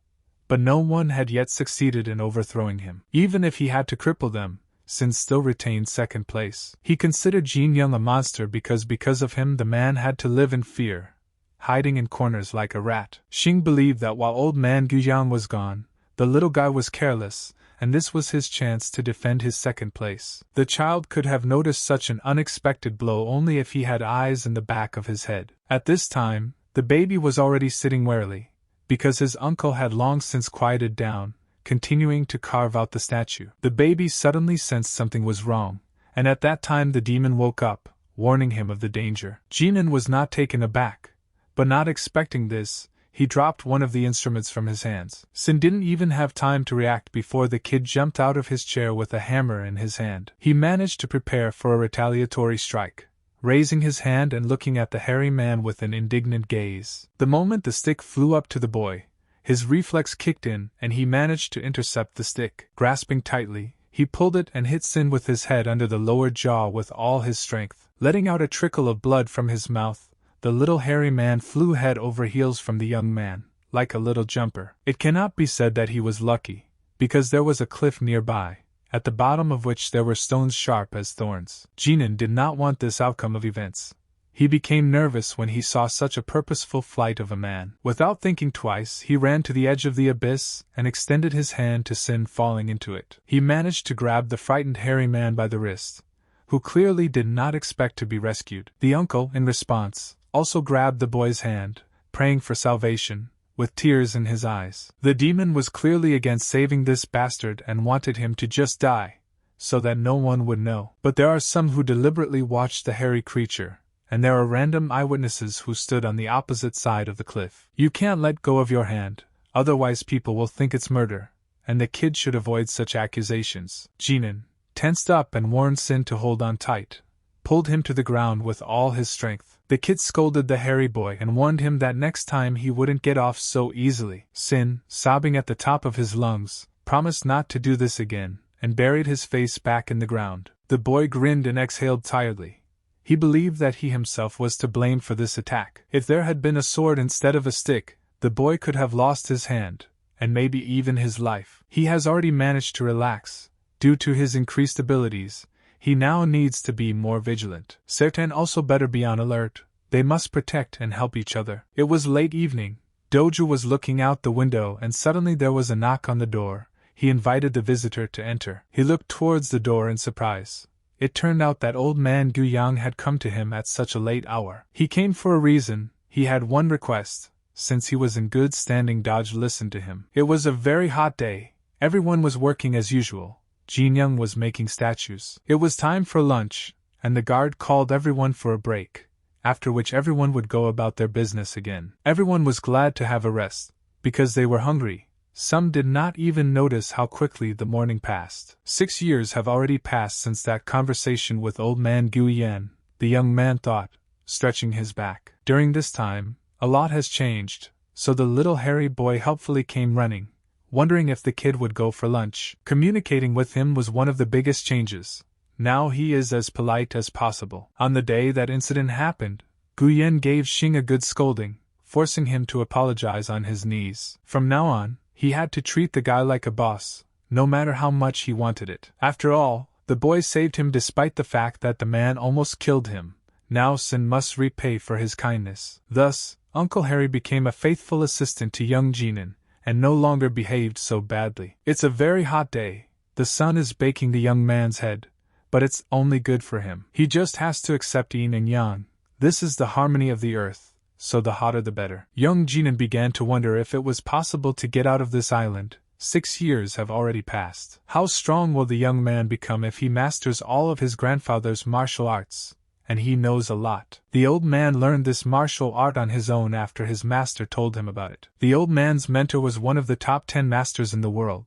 but no one had yet succeeded in overthrowing him. Even if he had to cripple them, Sin still retained second place. He considered Jin Young a monster because of him the man had to live in fear, hiding in corners like a rat. Xing believed that while old man Gu Yang was gone, the little guy was careless, and this was his chance to defend his second place. The child could have noticed such an unexpected blow only if he had eyes in the back of his head. At this time, the baby was already sitting warily, because his uncle had long since quieted down, continuing to carve out the statue. The baby suddenly sensed something was wrong, and at that time the demon woke up, warning him of the danger. Jinan was not taken aback, but not expecting this, he dropped one of the instruments from his hands. Sin didn't even have time to react before the kid jumped out of his chair with a hammer in his hand. He managed to prepare for a retaliatory strike, raising his hand and looking at the hairy man with an indignant gaze. The moment the stick flew up to the boy, his reflex kicked in and he managed to intercept the stick. Grasping tightly, he pulled it and hit Sin with his head under the lower jaw with all his strength. Letting out a trickle of blood from his mouth, the little hairy man flew head over heels from the young man, like a little jumper. It cannot be said that he was lucky, because there was a cliff nearby, at the bottom of which there were stones sharp as thorns. Jinan did not want this outcome of events. He became nervous when he saw such a purposeful flight of a man. Without thinking twice, he ran to the edge of the abyss and extended his hand to Sin falling into it. He managed to grab the frightened hairy man by the wrist, who clearly did not expect to be rescued. The uncle, in response, also grabbed the boy's hand, praying for salvation, with tears in his eyes. The demon was clearly against saving this bastard and wanted him to just die, so that no one would know. But there are some who deliberately watched the hairy creature, and there are random eyewitnesses who stood on the opposite side of the cliff. You can't let go of your hand, otherwise people will think it's murder, and the kid should avoid such accusations. Jinan, tensed up and warned Sin to hold on tight, pulled him to the ground with all his strength. The kid scolded the hairy boy and warned him that next time he wouldn't get off so easily. Sin, sobbing at the top of his lungs, promised not to do this again, and buried his face back in the ground. The boy grinned and exhaled tiredly. He believed that he himself was to blame for this attack. If there had been a sword instead of a stick, the boy could have lost his hand, and maybe even his life. He has already managed to relax. Due to his increased abilities, he now needs to be more vigilant. Sertan also better be on alert. They must protect and help each other. It was late evening. Doju was looking out the window and suddenly there was a knock on the door. He invited the visitor to enter. He looked towards the door in surprise. It turned out that old man Gu Yang had come to him at such a late hour. He came for a reason. He had one request. Since he was in good standing, Dodge listened to him. It was a very hot day. Everyone was working as usual. Jin Young was making statues. It was time for lunch, and the guard called everyone for a break, after which everyone would go about their business again. Everyone was glad to have a rest, because they were hungry. Some did not even notice how quickly the morning passed. 6 years have already passed since that conversation with old man Gu Yan, the young man thought, stretching his back. During this time, a lot has changed, so the little hairy boy helpfully came running, wondering if the kid would go for lunch. Communicating with him was one of the biggest changes. Now he is as polite as possible. On the day that incident happened, Gu Yan gave Xing a good scolding, forcing him to apologize on his knees. From now on, he had to treat the guy like a boss, no matter how much he wanted it. After all, the boy saved him despite the fact that the man almost killed him. Now Sin must repay for his kindness. Thus, Uncle Harry became a faithful assistant to young Jinin, and no longer behaved so badly. It's a very hot day. The sun is baking the young man's head, but it's only good for him. He just has to accept yin and yang. This is the harmony of the earth, so the hotter the better. Young Jinin began to wonder if it was possible to get out of this island. 6 years have already passed. How strong will the young man become if he masters all of his grandfather's martial arts? And he knows a lot. The old man learned this martial art on his own after his master told him about it. The old man's mentor was one of the top 10 masters in the world,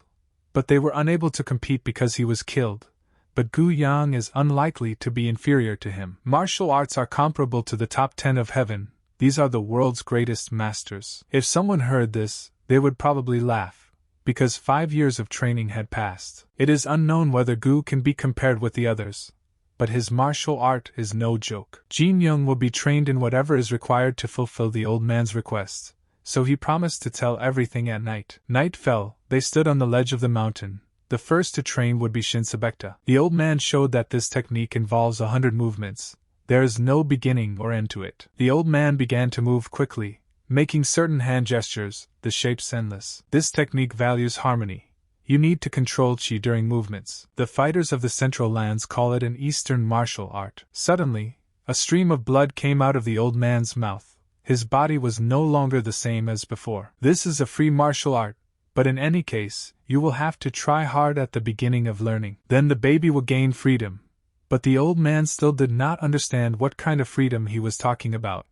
but they were unable to compete because he was killed. But Gu Yang is unlikely to be inferior to him. Martial arts are comparable to the top 10 of heaven. These are the world's greatest masters. If someone heard this, they would probably laugh, because 5 years of training had passed. It is unknown whether Gu can be compared with the others, but his martial art is no joke. Jin Young will be trained in whatever is required to fulfill the old man's request, so he promised to tell everything at night. Night fell. They stood on the ledge of the mountain. The first to train would be Shinsabekta. The old man showed that this technique involves 100 movements. There is no beginning or end to it. The old man began to move quickly, making certain hand gestures, the shapes endless. This technique values harmony. You need to control chi during movements. The fighters of the Central Lands call it an Eastern martial art. Suddenly, a stream of blood came out of the old man's mouth. His body was no longer the same as before. This is a free martial art, but in any case, you will have to try hard at the beginning of learning. Then the baby will gain freedom. But the old man still did not understand what kind of freedom he was talking about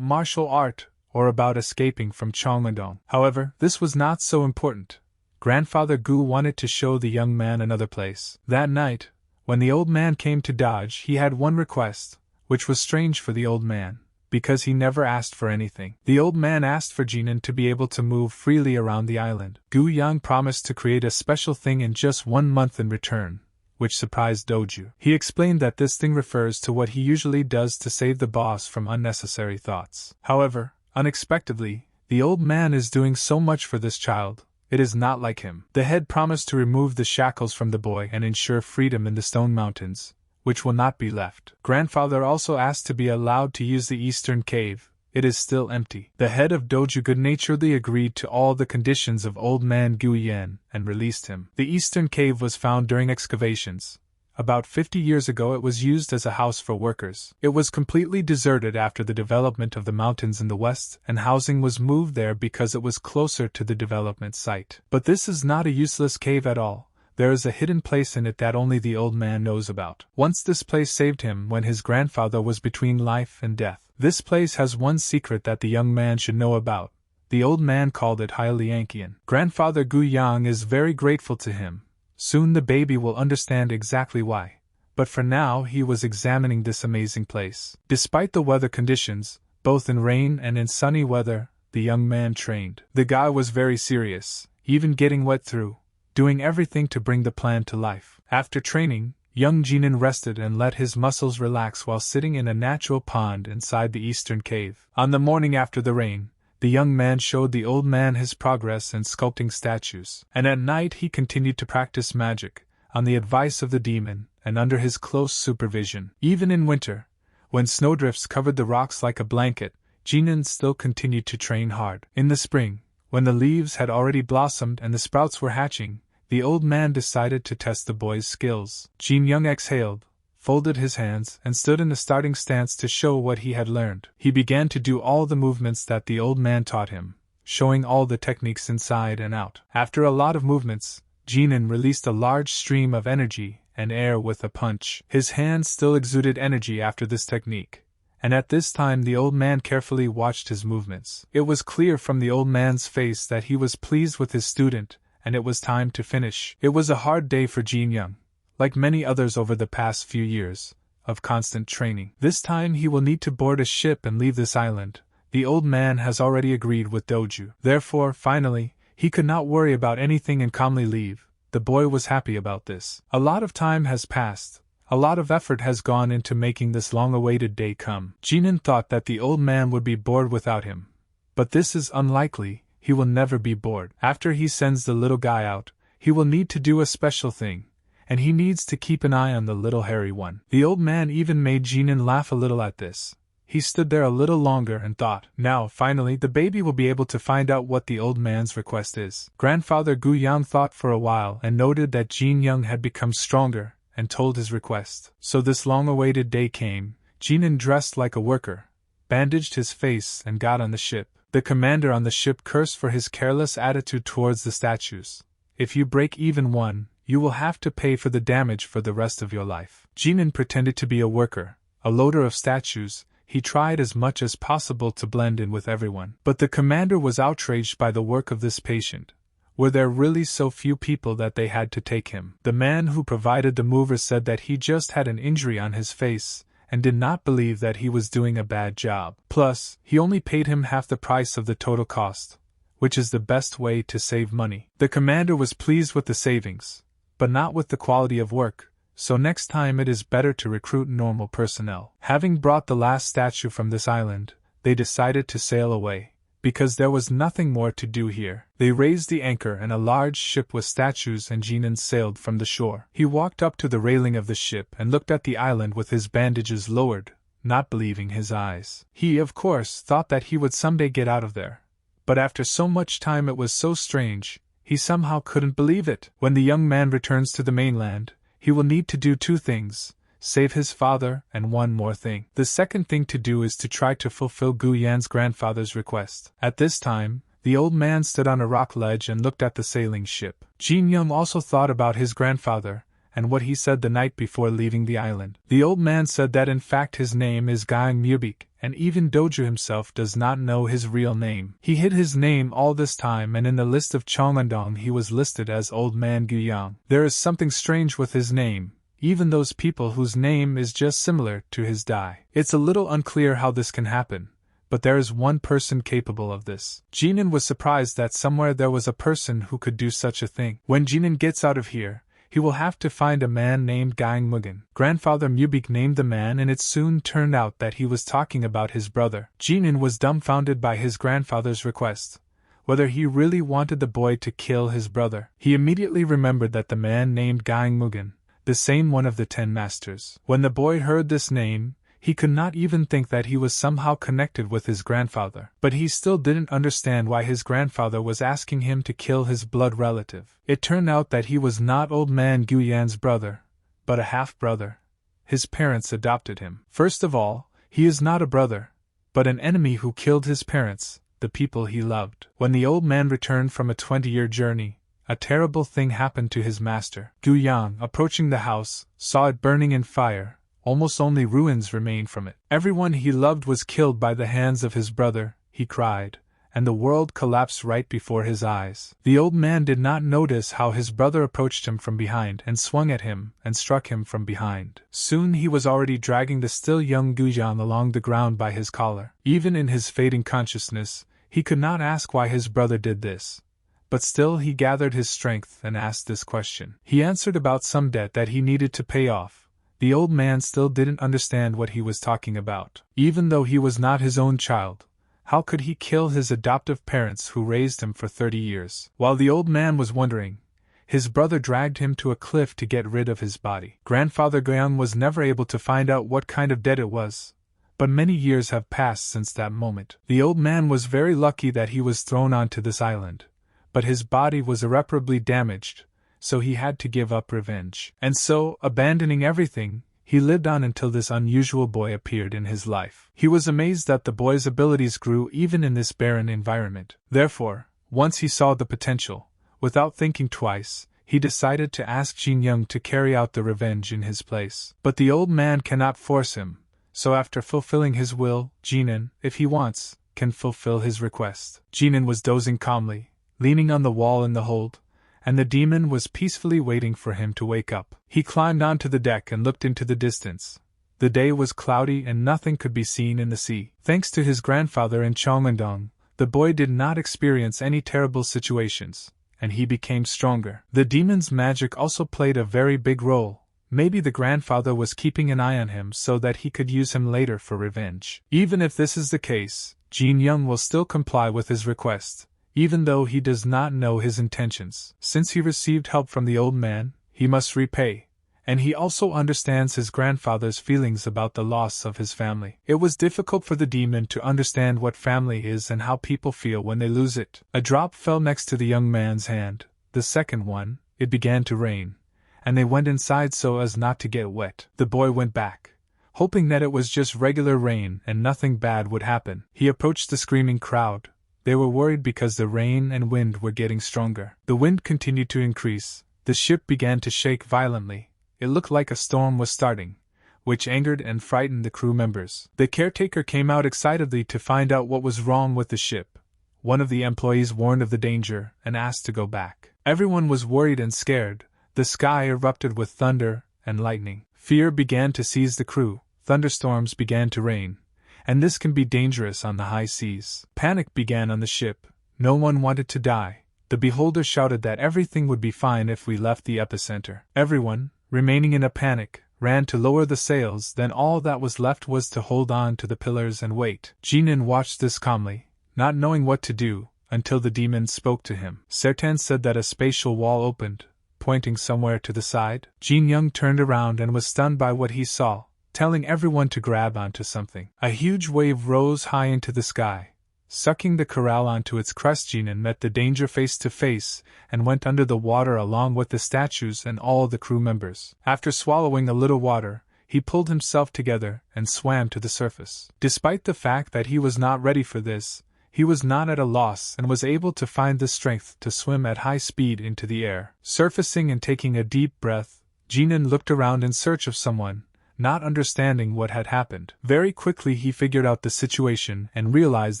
martial art, or about escaping from Chongmendong. However, this was not so important. Grandfather Gu wanted to show the young man another place. That night, when the old man came to Dodge, he had one request, which was strange for the old man, because he never asked for anything. The old man asked for Jinin to be able to move freely around the island. Gu Yang promised to create a special thing in just 1 month in return, which surprised Doju. He explained that this thing refers to what he usually does to save the boss from unnecessary thoughts. However, unexpectedly, the old man is doing so much for this child. It is not like him. The head promised to remove the shackles from the boy and ensure freedom in the Stone Mountains, which will not be left. Grandfather also asked to be allowed to use the eastern cave. It is still empty. The head of Doju good-naturedly agreed to all the conditions of old man Gu Yan and released him. The eastern cave was found during excavations. About 50 years ago it was used as a house for workers. It was completely deserted after the development of the mountains in the west, and housing was moved there because it was closer to the development site. But this is not a useless cave at all. There is a hidden place in it that only the old man knows about. Once this place saved him when his grandfather was between life and death. This place has one secret that the young man should know about. The old man called it Hyliankian. Grandfather Gu Yang is very grateful to him. Soon the baby will understand exactly why. but for now he was examining this amazing place. Despite the weather conditions, both in rain and in sunny weather, the young man trained. The guy was very serious, even getting wet through, doing everything to bring the plan to life. After training, young Genie rested and let his muscles relax while sitting in a natural pond inside the eastern cave. On the morning after the rain, the young man showed the old man his progress in sculpting statues, and at night he continued to practice magic, on the advice of the demon, and under his close supervision. Even in winter, when snowdrifts covered the rocks like a blanket, Genie still continued to train hard. In the spring, when the leaves had already blossomed and the sprouts were hatching, the old man decided to test the boy's skills. Genie exhaled, folded his hands, and stood in the starting stance to show what he had learned. He began to do all the movements that the old man taught him, showing all the techniques inside and out. After a lot of movements, Genie released a large stream of energy and air with a punch. His hands still exuded energy after this technique, and at this time the old man carefully watched his movements. It was clear from the old man's face that he was pleased with his student, and it was time to finish. It was a hard day for Genie, like many others over the past few years of constant training. This time he will need to board a ship and leave this island. The old man has already agreed with Doju. Therefore, finally, he could not worry about anything and calmly leave. The boy was happy about this. A lot of time has passed. A lot of effort has gone into making this long-awaited day come. Genie thought that the old man would be bored without him. But this is unlikely. He will never be bored. After he sends the little guy out, he will need to do a special thing, and he needs to keep an eye on the little hairy one. The old man even made Genie laugh a little at this. He stood there a little longer and thought, now, finally, the baby will be able to find out what the old man's request is. Grandfather Gu Yang thought for a while and noted that Genie had become stronger, and told his request. So this long-awaited day came. Genie dressed like a worker, bandaged his face, and got on the ship. The commander on the ship cursed for his careless attitude towards the statues. If you break even one, you will have to pay for the damage for the rest of your life. Genie pretended to be a worker, a loader of statues. He tried as much as possible to blend in with everyone. But the commander was outraged by the work of this patient. Were there really so few people that they had to take him? The man who provided the mover said that he just had an injury on his face, and did not believe that he was doing a bad job. Plus, he only paid him half the price of the total cost, which is the best way to save money. The commander was pleased with the savings, but not with the quality of work, so next time it is better to recruit normal personnel. Having brought the last statue from this island, they decided to sail away, because there was nothing more to do here. They raised the anchor and a large ship with statues and Genie sailed from the shore. He walked up to the railing of the ship and looked at the island with his bandages lowered, not believing his eyes. He, of course, thought that he would someday get out of there. But after so much time it was so strange, he somehow couldn't believe it. When the young man returns to the mainland, he will need to do two things: save his father, and one more thing. The second thing to do is to try to fulfill Gu Yan's grandfather's request. At this time, the old man stood on a rock ledge and looked at the sailing ship. Genie also thought about his grandfather, and what he said the night before leaving the island. The old man said that in fact his name is Gang Mubik, and even Doju himself does not know his real name. He hid his name all this time, and in the list of Chongandong he was listed as Old Man Gu Yang. There is something strange with his name. Even those people whose name is just similar to his die. It's a little unclear how this can happen, but there is one person capable of this. Genie was surprised that somewhere there was a person who could do such a thing. When Genie gets out of here, he will have to find a man named Gang Mugen. Grandfather Mubik named the man, and it soon turned out that he was talking about his brother. Genie was dumbfounded by his grandfather's request, whether he really wanted the boy to kill his brother. He immediately remembered that the man named Gang Mugen, the same one of the 10 masters. When the boy heard this name, he could not even think that he was somehow connected with his grandfather. But he still didn't understand why his grandfather was asking him to kill his blood relative. It turned out that he was not Old Man Gu Yan's brother, but a half-brother. His parents adopted him. First of all, he is not a brother, but an enemy who killed his parents, the people he loved. When the old man returned from a 20-year journey, a terrible thing happened to his master. Gu Yang, approaching the house, saw it burning in fire. Almost only ruins remained from it. Everyone he loved was killed by the hands of his brother, he cried, and the world collapsed right before his eyes. The old man did not notice how his brother approached him from behind and swung at him and struck him from behind. Soon he was already dragging the still young Gujan along the ground by his collar. Even in his fading consciousness, he could not ask why his brother did this. But still he gathered his strength and asked this question. He answered about some debt that he needed to pay off. The old man still didn't understand what he was talking about. Even though he was not his own child, how could he kill his adoptive parents who raised him for 30 years? While the old man was wondering, his brother dragged him to a cliff to get rid of his body. Grandfather Goyang was never able to find out what kind of debt it was, but many years have passed since that moment. The old man was very lucky that he was thrown onto this island, but his body was irreparably damaged, so he had to give up revenge. And so, abandoning everything, he lived on until this unusual boy appeared in his life. He was amazed that the boy's abilities grew even in this barren environment. Therefore, once he saw the potential, without thinking twice, he decided to ask Jin Young to carry out the revenge in his place. But the old man cannot force him, so after fulfilling his will, Jinan, if he wants, can fulfill his request. Jinan was dozing calmly, leaning on the wall in the hold, and the demon was peacefully waiting for him to wake up. He climbed onto the deck and looked into the distance. The day was cloudy and nothing could be seen in the sea. Thanks to his grandfather in Cheongmyeondong, the boy did not experience any terrible situations, and he became stronger. The demon's magic also played a very big role. Maybe the grandfather was keeping an eye on him so that he could use him later for revenge. Even if this is the case, Jin Young will still comply with his request, even though he does not know his intentions. Since he received help from the old man, he must repay, and he also understands his grandfather's feelings about the loss of his family. It was difficult for the demon to understand what family is and how people feel when they lose it. A drop fell next to the young man's hand, the second one, it began to rain, and they went inside so as not to get wet. The boy went back, hoping that it was just regular rain and nothing bad would happen. He approached the screaming crowd. They were worried because the rain and wind were getting stronger. The wind continued to increase. The ship began to shake violently. It looked like a storm was starting, which angered and frightened the crew members. The caretaker came out excitedly to find out what was wrong with the ship. One of the employees warned of the danger and asked to go back. Everyone was worried and scared. The sky erupted with thunder and lightning. Fear began to seize the crew. Thunderstorms began to rain, and this can be dangerous on the high seas. Panic began on the ship. No one wanted to die. The beholder shouted that everything would be fine if we left the epicenter. Everyone, remaining in a panic, ran to lower the sails. Then all that was left was to hold on to the pillars and wait. Jinan watched this calmly, not knowing what to do, until the demon spoke to him. Sertan said that a spatial wall opened, pointing somewhere to the side. Jin Young turned around and was stunned by what he saw, telling everyone to grab onto something. A huge wave rose high into the sky, sucking the corral onto its crest. Jinan met the danger face to face and went under the water along with the statues and all the crew members. After swallowing a little water, he pulled himself together and swam to the surface. Despite the fact that he was not ready for this, he was not at a loss and was able to find the strength to swim at high speed into the air. Surfacing and taking a deep breath, Jinan looked around in search of someone, not understanding what had happened. Very quickly he figured out the situation and realized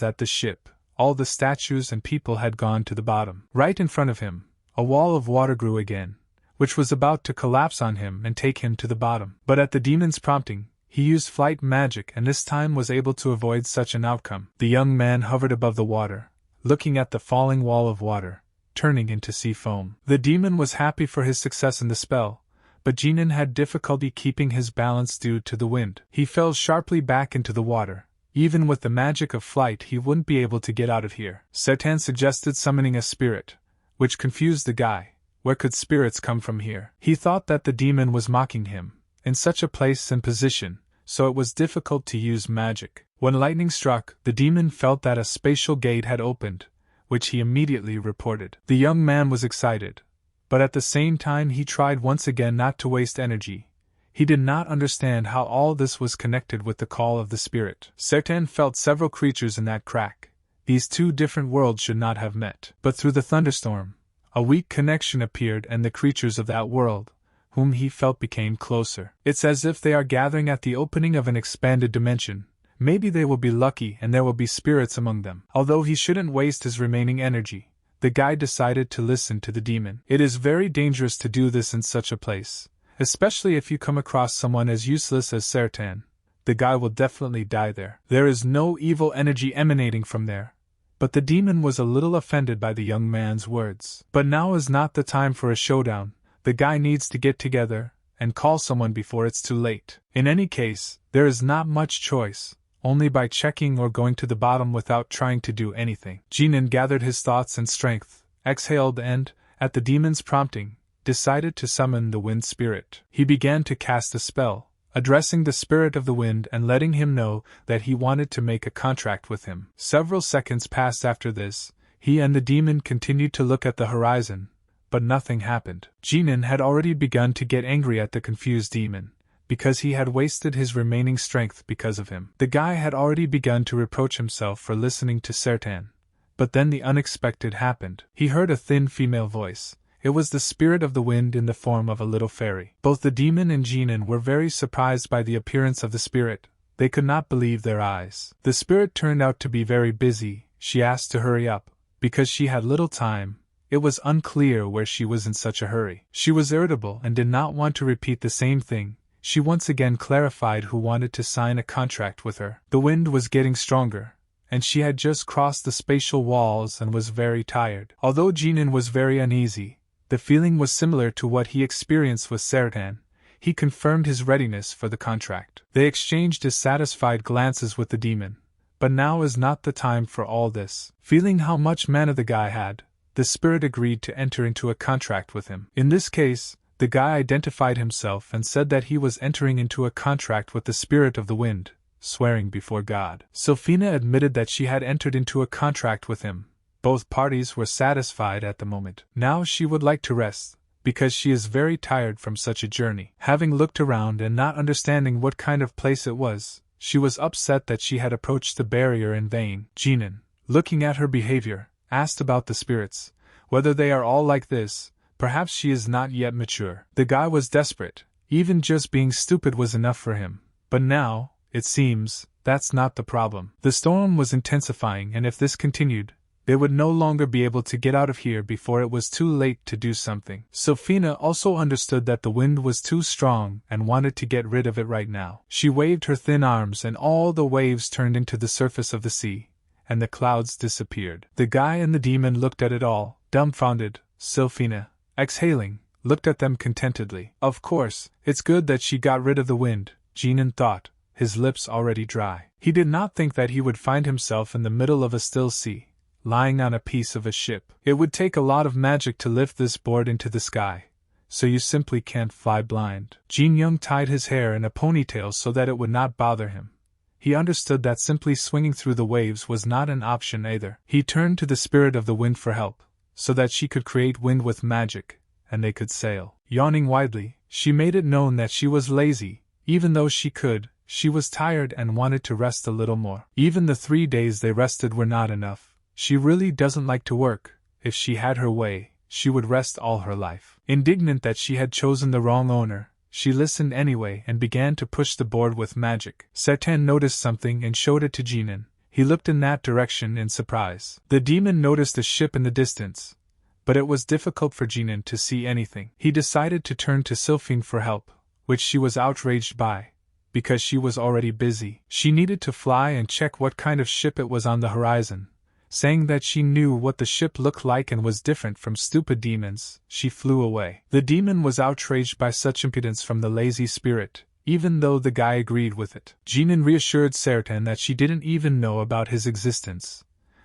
that the ship, all the statues and people had gone to the bottom. Right in front of him, a wall of water grew again, which was about to collapse on him and take him to the bottom. But at the demon's prompting, he used flight magic and this time was able to avoid such an outcome. The young man hovered above the water, looking at the falling wall of water, turning into sea foam. The demon was happy for his success in the spell, but Jinan had difficulty keeping his balance due to the wind. He fell sharply back into the water. Even with the magic of flight he wouldn't be able to get out of here. Sertan suggested summoning a spirit, which confused the guy. Where could spirits come from here? He thought that the demon was mocking him, in such a place and position, so it was difficult to use magic. When lightning struck, the demon felt that a spatial gate had opened, which he immediately reported. The young man was excited, but at the same time he tried once again not to waste energy. He did not understand how all this was connected with the call of the spirit. Sertan felt several creatures in that crack. These two different worlds should not have met. But through the thunderstorm, a weak connection appeared and the creatures of that world, whom he felt became closer. It's as if they are gathering at the opening of an expanded dimension, Maybe they will be lucky and there will be spirits among them. Although he shouldn't waste his remaining energy, the guy decided to listen to the demon. It is very dangerous to do this in such a place, especially if you come across someone as useless as Sertan. The guy will definitely die there. There is no evil energy emanating from there. But the demon was a little offended by the young man's words. But now is not the time for a showdown. The guy needs to get together and call someone before it's too late. In any case, there is not much choice. Only by checking or going to the bottom without trying to do anything. Genie gathered his thoughts and strength, exhaled and, at the demon's prompting, decided to summon the wind spirit. He began to cast a spell, addressing the spirit of the wind and letting him know that he wanted to make a contract with him. Several seconds passed after this. He and the demon continued to look at the horizon, but nothing happened. Genie had already begun to get angry at the confused demon, because he had wasted his remaining strength because of him. The guy had already begun to reproach himself for listening to Sertan. But then the unexpected happened. He heard a thin female voice. It was the spirit of the wind in the form of a little fairy. Both the demon and Genie were very surprised by the appearance of the spirit. They could not believe their eyes. The spirit turned out to be very busy. She asked to hurry up, because she had little time. It was unclear where she was in such a hurry. She was irritable and did not want to repeat the same thing. She once again clarified who wanted to sign a contract with her. The wind was getting stronger, and she had just crossed the spatial walls and was very tired. Although Genie was very uneasy, the feeling was similar to what he experienced with Sertan. He confirmed his readiness for the contract. They exchanged dissatisfied glances with the demon. But now is not the time for all this. Feeling how much mana the guy had, the spirit agreed to enter into a contract with him. In this case, the guy identified himself and said that he was entering into a contract with the spirit of the wind, swearing before God. Sylphina admitted that she had entered into a contract with him. Both parties were satisfied at the moment. Now she would like to rest, because she is very tired from such a journey. Having looked around and not understanding what kind of place it was, she was upset that she had approached the barrier in vain. Genie, looking at her behavior, asked about the spirits, whether they are all like this. Perhaps she is not yet mature. The guy was desperate. Even just being stupid was enough for him. But now, it seems, that's not the problem. The storm was intensifying, and if this continued, they would no longer be able to get out of here before it was too late to do something. Sylphina also understood that the wind was too strong and wanted to get rid of it right now. She waved her thin arms and all the waves turned into the surface of the sea, and the clouds disappeared. The guy and the demon looked at it all, dumbfounded. Sylphina, exhaling, looked at them contentedly. Of course, it's good that she got rid of the wind, Genie thought, his lips already dry. He did not think that he would find himself in the middle of a still sea, lying on a piece of a ship. It would take a lot of magic to lift this board into the sky, so you simply can't fly blind. Genie tied his hair in a ponytail so that it would not bother him. He understood that simply swinging through the waves was not an option either. He turned to the spirit of the wind for help, so that she could create wind with magic, and they could sail. Yawning widely, she made it known that she was lazy. Even though she could, she was tired and wanted to rest a little more. Even the 3 days they rested were not enough. She really doesn't like to work. If she had her way, she would rest all her life. Indignant that she had chosen the wrong owner, she listened anyway and began to push the board with magic. Sertan noticed something and showed it to Genie. He looked in that direction in surprise. The demon noticed a ship in the distance, but it was difficult for Genie to see anything. He decided to turn to Sylphine for help, which she was outraged by, because she was already busy. She needed to fly and check what kind of ship it was on the horizon. Saying that she knew what the ship looked like and was different from stupid demons, she flew away. The demon was outraged by such impudence from the lazy spirit, even though the guy agreed with it. Genie reassured Sertan that she didn't even know about his existence,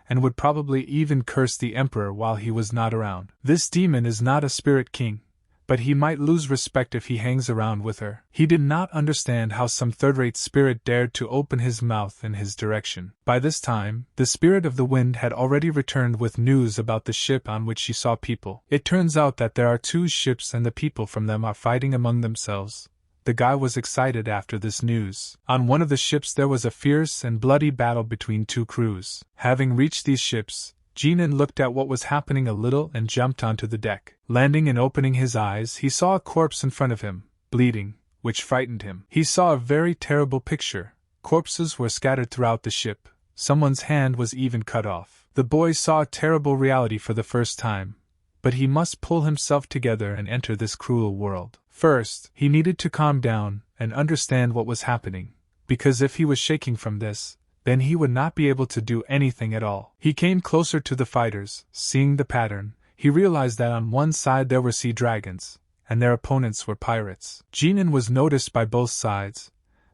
and would probably even curse the emperor while he was not around. This demon is not a spirit king, but he might lose respect if he hangs around with her. He did not understand how some third-rate spirit dared to open his mouth in his direction. By this time, the spirit of the wind had already returned with news about the ship on which she saw people. It turns out that there are 2 ships and the people from them are fighting among themselves. The guy was excited after this news. On one of the ships there was a fierce and bloody battle between 2 crews. Having reached these ships, Genie looked at what was happening a little and jumped onto the deck. Landing and opening his eyes, he saw a corpse in front of him, bleeding, which frightened him. He saw a very terrible picture. Corpses were scattered throughout the ship, someone's hand was even cut off. The boy saw a terrible reality for the first time, but he must pull himself together and enter this cruel world. First, he needed to calm down and understand what was happening, because if he was shaking from this, then he would not be able to do anything at all. He came closer to the fighters. Seeing the pattern, he realized that on one side there were sea dragons, and their opponents were pirates. Genie was noticed by both sides,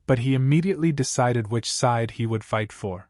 but he immediately decided which side he would fight for.